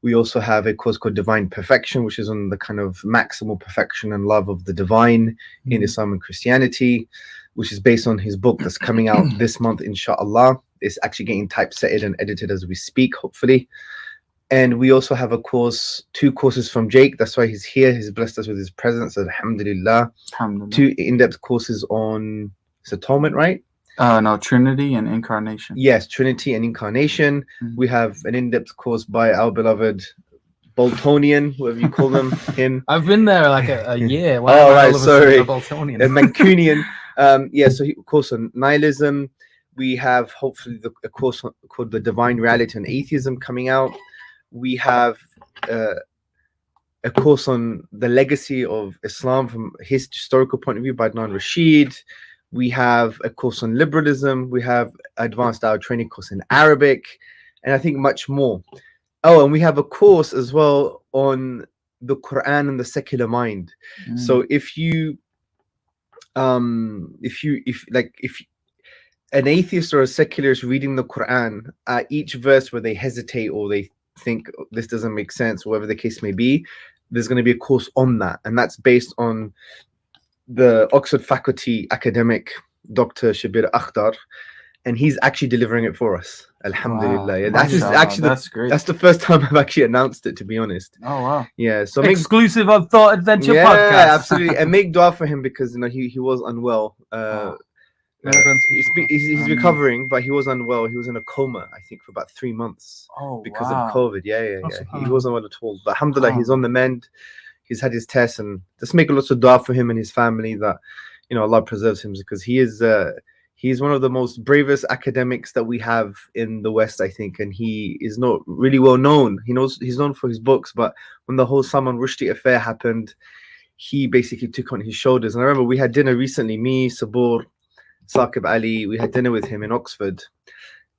We also have a course called Divine Perfection, which is on the kind of maximal perfection and love of the divine in Islam and Christianity, which is based on his book that's coming out this month, inshallah. It's actually getting typesetted and edited as we speak, hopefully. And we also have 2 courses from Jake. That's why he's here. He's blessed us with his presence. Alhamdulillah. 2 in-depth courses on atonement, right? No, Trinity and Incarnation. Yes, Trinity and Incarnation. We have an in-depth course by our beloved Boltonian, whatever you call him. I've been there like a year. Oh, right, sorry. A Mancunian. So a course on nihilism. We have hopefully a course called The Divine Reality and Atheism coming out. We have a course on the legacy of Islam from his historical point of view by Adnan Rashid. We have a course on liberalism. We have advanced Dawah training course in Arabic, and I think much more. Oh, and we have a course as well on the Quran and the secular mind. So if an atheist or a secularist reading the Quran, each verse where they hesitate or they think this doesn't make sense, whatever the case may be, there's going to be a course on that, and that's based on the Oxford faculty academic Dr. Shabir Akhtar, and he's actually delivering it for us. Alhamdulillah. Wow. That's great. That's the first time I've actually announced it, to be honest. Oh wow. Yeah. So exclusive on Thought Adventure podcast. Yeah, absolutely. And make dua for him because he was unwell. He's recovering, but he was unwell. He was in a coma, I think, for about 3 months because of COVID. Yeah. He wasn't well at all. But alhamdulillah, he's on the mend. He's had his tests, and just make a lot of dua for him and his family that Allah preserves him, because he's one of the most bravest academics that we have in the West, I think, and he is not really well known. He's known for his books, but when the whole Salman Rushdie affair happened, he basically took on his shoulders. And I remember we had dinner recently, me, Sabur, Saqib Ali, we had dinner with him in Oxford,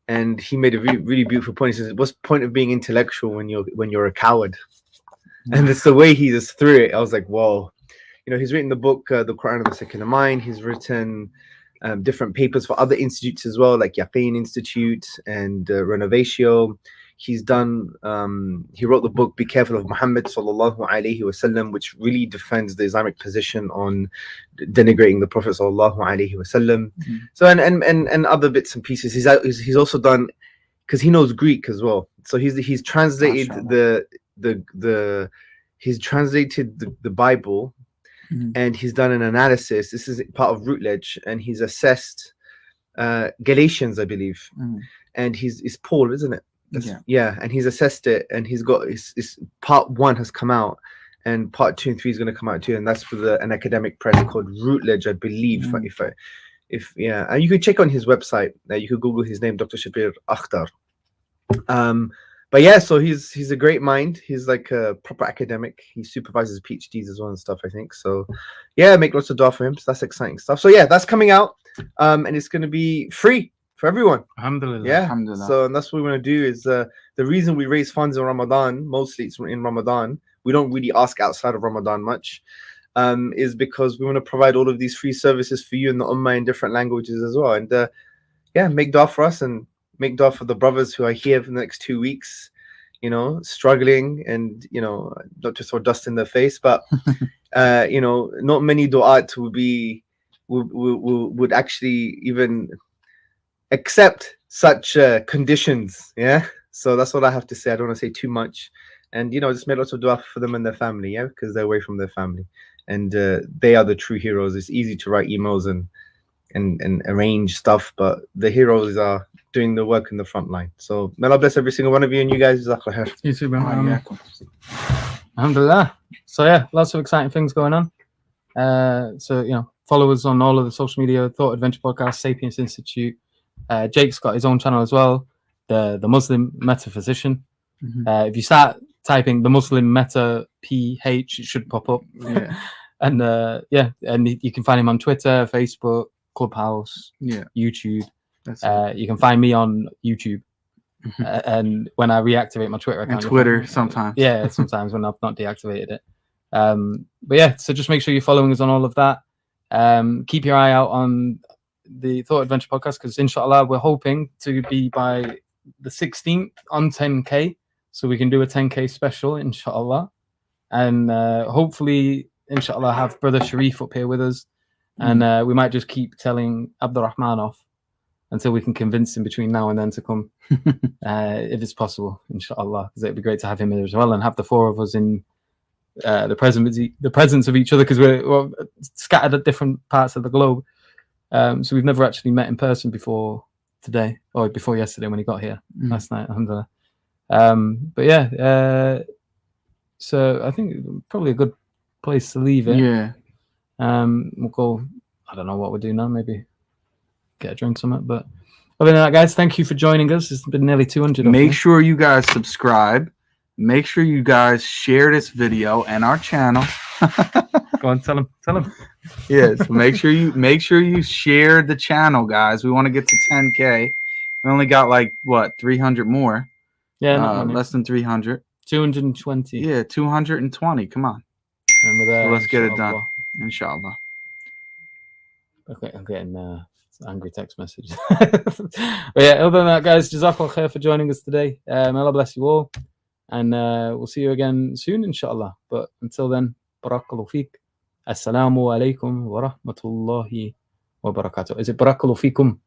and he made a really beautiful point. He says, what's the point of being intellectual when you're a coward? And it's the way he just threw it. I was like, whoa. He's written the book, The Quran and the Secular Mind. He's written different papers for other institutes as well, like Yaqeen Institute and Renovatio. He's done. He wrote the book "Be Careful of Muhammad sallallahu alaihi wasallam," which really defends the Islamic position on denigrating the Prophet sallallahu alaihi wasallam. So and other bits and pieces. He's also done, because he knows Greek as well. So he's translated he's translated the Bible, and he's done an analysis. This is part of Routledge, and he's assessed Galatians, I believe, and it's Paul, isn't it? Yeah, and he's assessed it, and he's got his part 1 has come out, and part 2 and 3 is going to come out too, and that's for an academic press called Routledge, I believe. If and you could check on his website. You could Google his name, Dr. Shabir Akhtar. But yeah, so he's a great mind. He's like a proper academic. He supervises PhDs as well and stuff, I think. So yeah, make lots of dua for him. So that's exciting stuff. So yeah, that's coming out, and it's going to be free for everyone. Alhamdulillah. Yeah. Alhamdulillah. So and that's what we want to do. Is the reason we raise funds in Ramadan, mostly it's in Ramadan. We don't really ask outside of Ramadan much, is because we want to provide all of these free services for you in the Ummah in different languages as well. And yeah, make dua for us, and make dua for the brothers who are here for the next 2 weeks, struggling, and not to throw dust in their face, but not many du'at would actually even accept such conditions. Yeah, so that's what I have to say. I don't want to say too much, and just make lots of dua for them and their family, yeah, because they're away from their family, and they are the true heroes. It's easy to write emails and arrange stuff, but the heroes are doing the work in the front line. So may Allah bless every single one of you, and you guys. You too, Alhamdulillah. So yeah, lots of exciting things going on. So follow us on all of the social media: Thought Adventure Podcast, Sapiens Institute. Jake's got his own channel as well, the Muslim Metaphysician. If you start typing the Muslim Meta PH, it should pop up. Yeah. And and you can find him on Twitter, Facebook, Clubhouse, YouTube. You can find me on YouTube, and when I reactivate my Twitter account, and Twitter sometimes. Yeah, sometimes when I've not deactivated it. But yeah, so just make sure you're following us on all of that. Keep your eye out on the Thought Adventure Podcast, because inshallah we're hoping to be by the 16th on 10k, so we can do a 10k special inshallah, and hopefully inshallah have brother Sharif up here with us, and we might just keep telling Abdulrahman off until we can convince him between now and then to come, if it's possible, inshallah, because it'd be great to have him here as well, and have the 4 of us in the presence of each other, because we're scattered at different parts of the globe. So we've never actually met in person before today, or before yesterday when he got here last night, alhamdulillah. But yeah, so I think probably a good place to leave it. Yeah. We'll go, I don't know what we'll do now, maybe get a drink something. But other than that, guys, thank you for joining us. It's been nearly 200. Make sure you guys subscribe. Make sure you guys share this video and our channel. Go on, tell them. Yes, make sure you share the channel, guys. We want to get to 10k. We only got like 300 more. Yeah, less than 300. 220. Yeah, 220. Come on. So let's get it done. Inshallah. Okay, I'm getting angry text messages. But yeah, other than that, guys, Jazakallah khair for joining us today. May Allah bless you all, and we'll see you again soon, inshallah. But until then, barakallahu feek. Assalamu alaikum wa rahmatullahi wa barakatuh. Is it barakallahu feekum?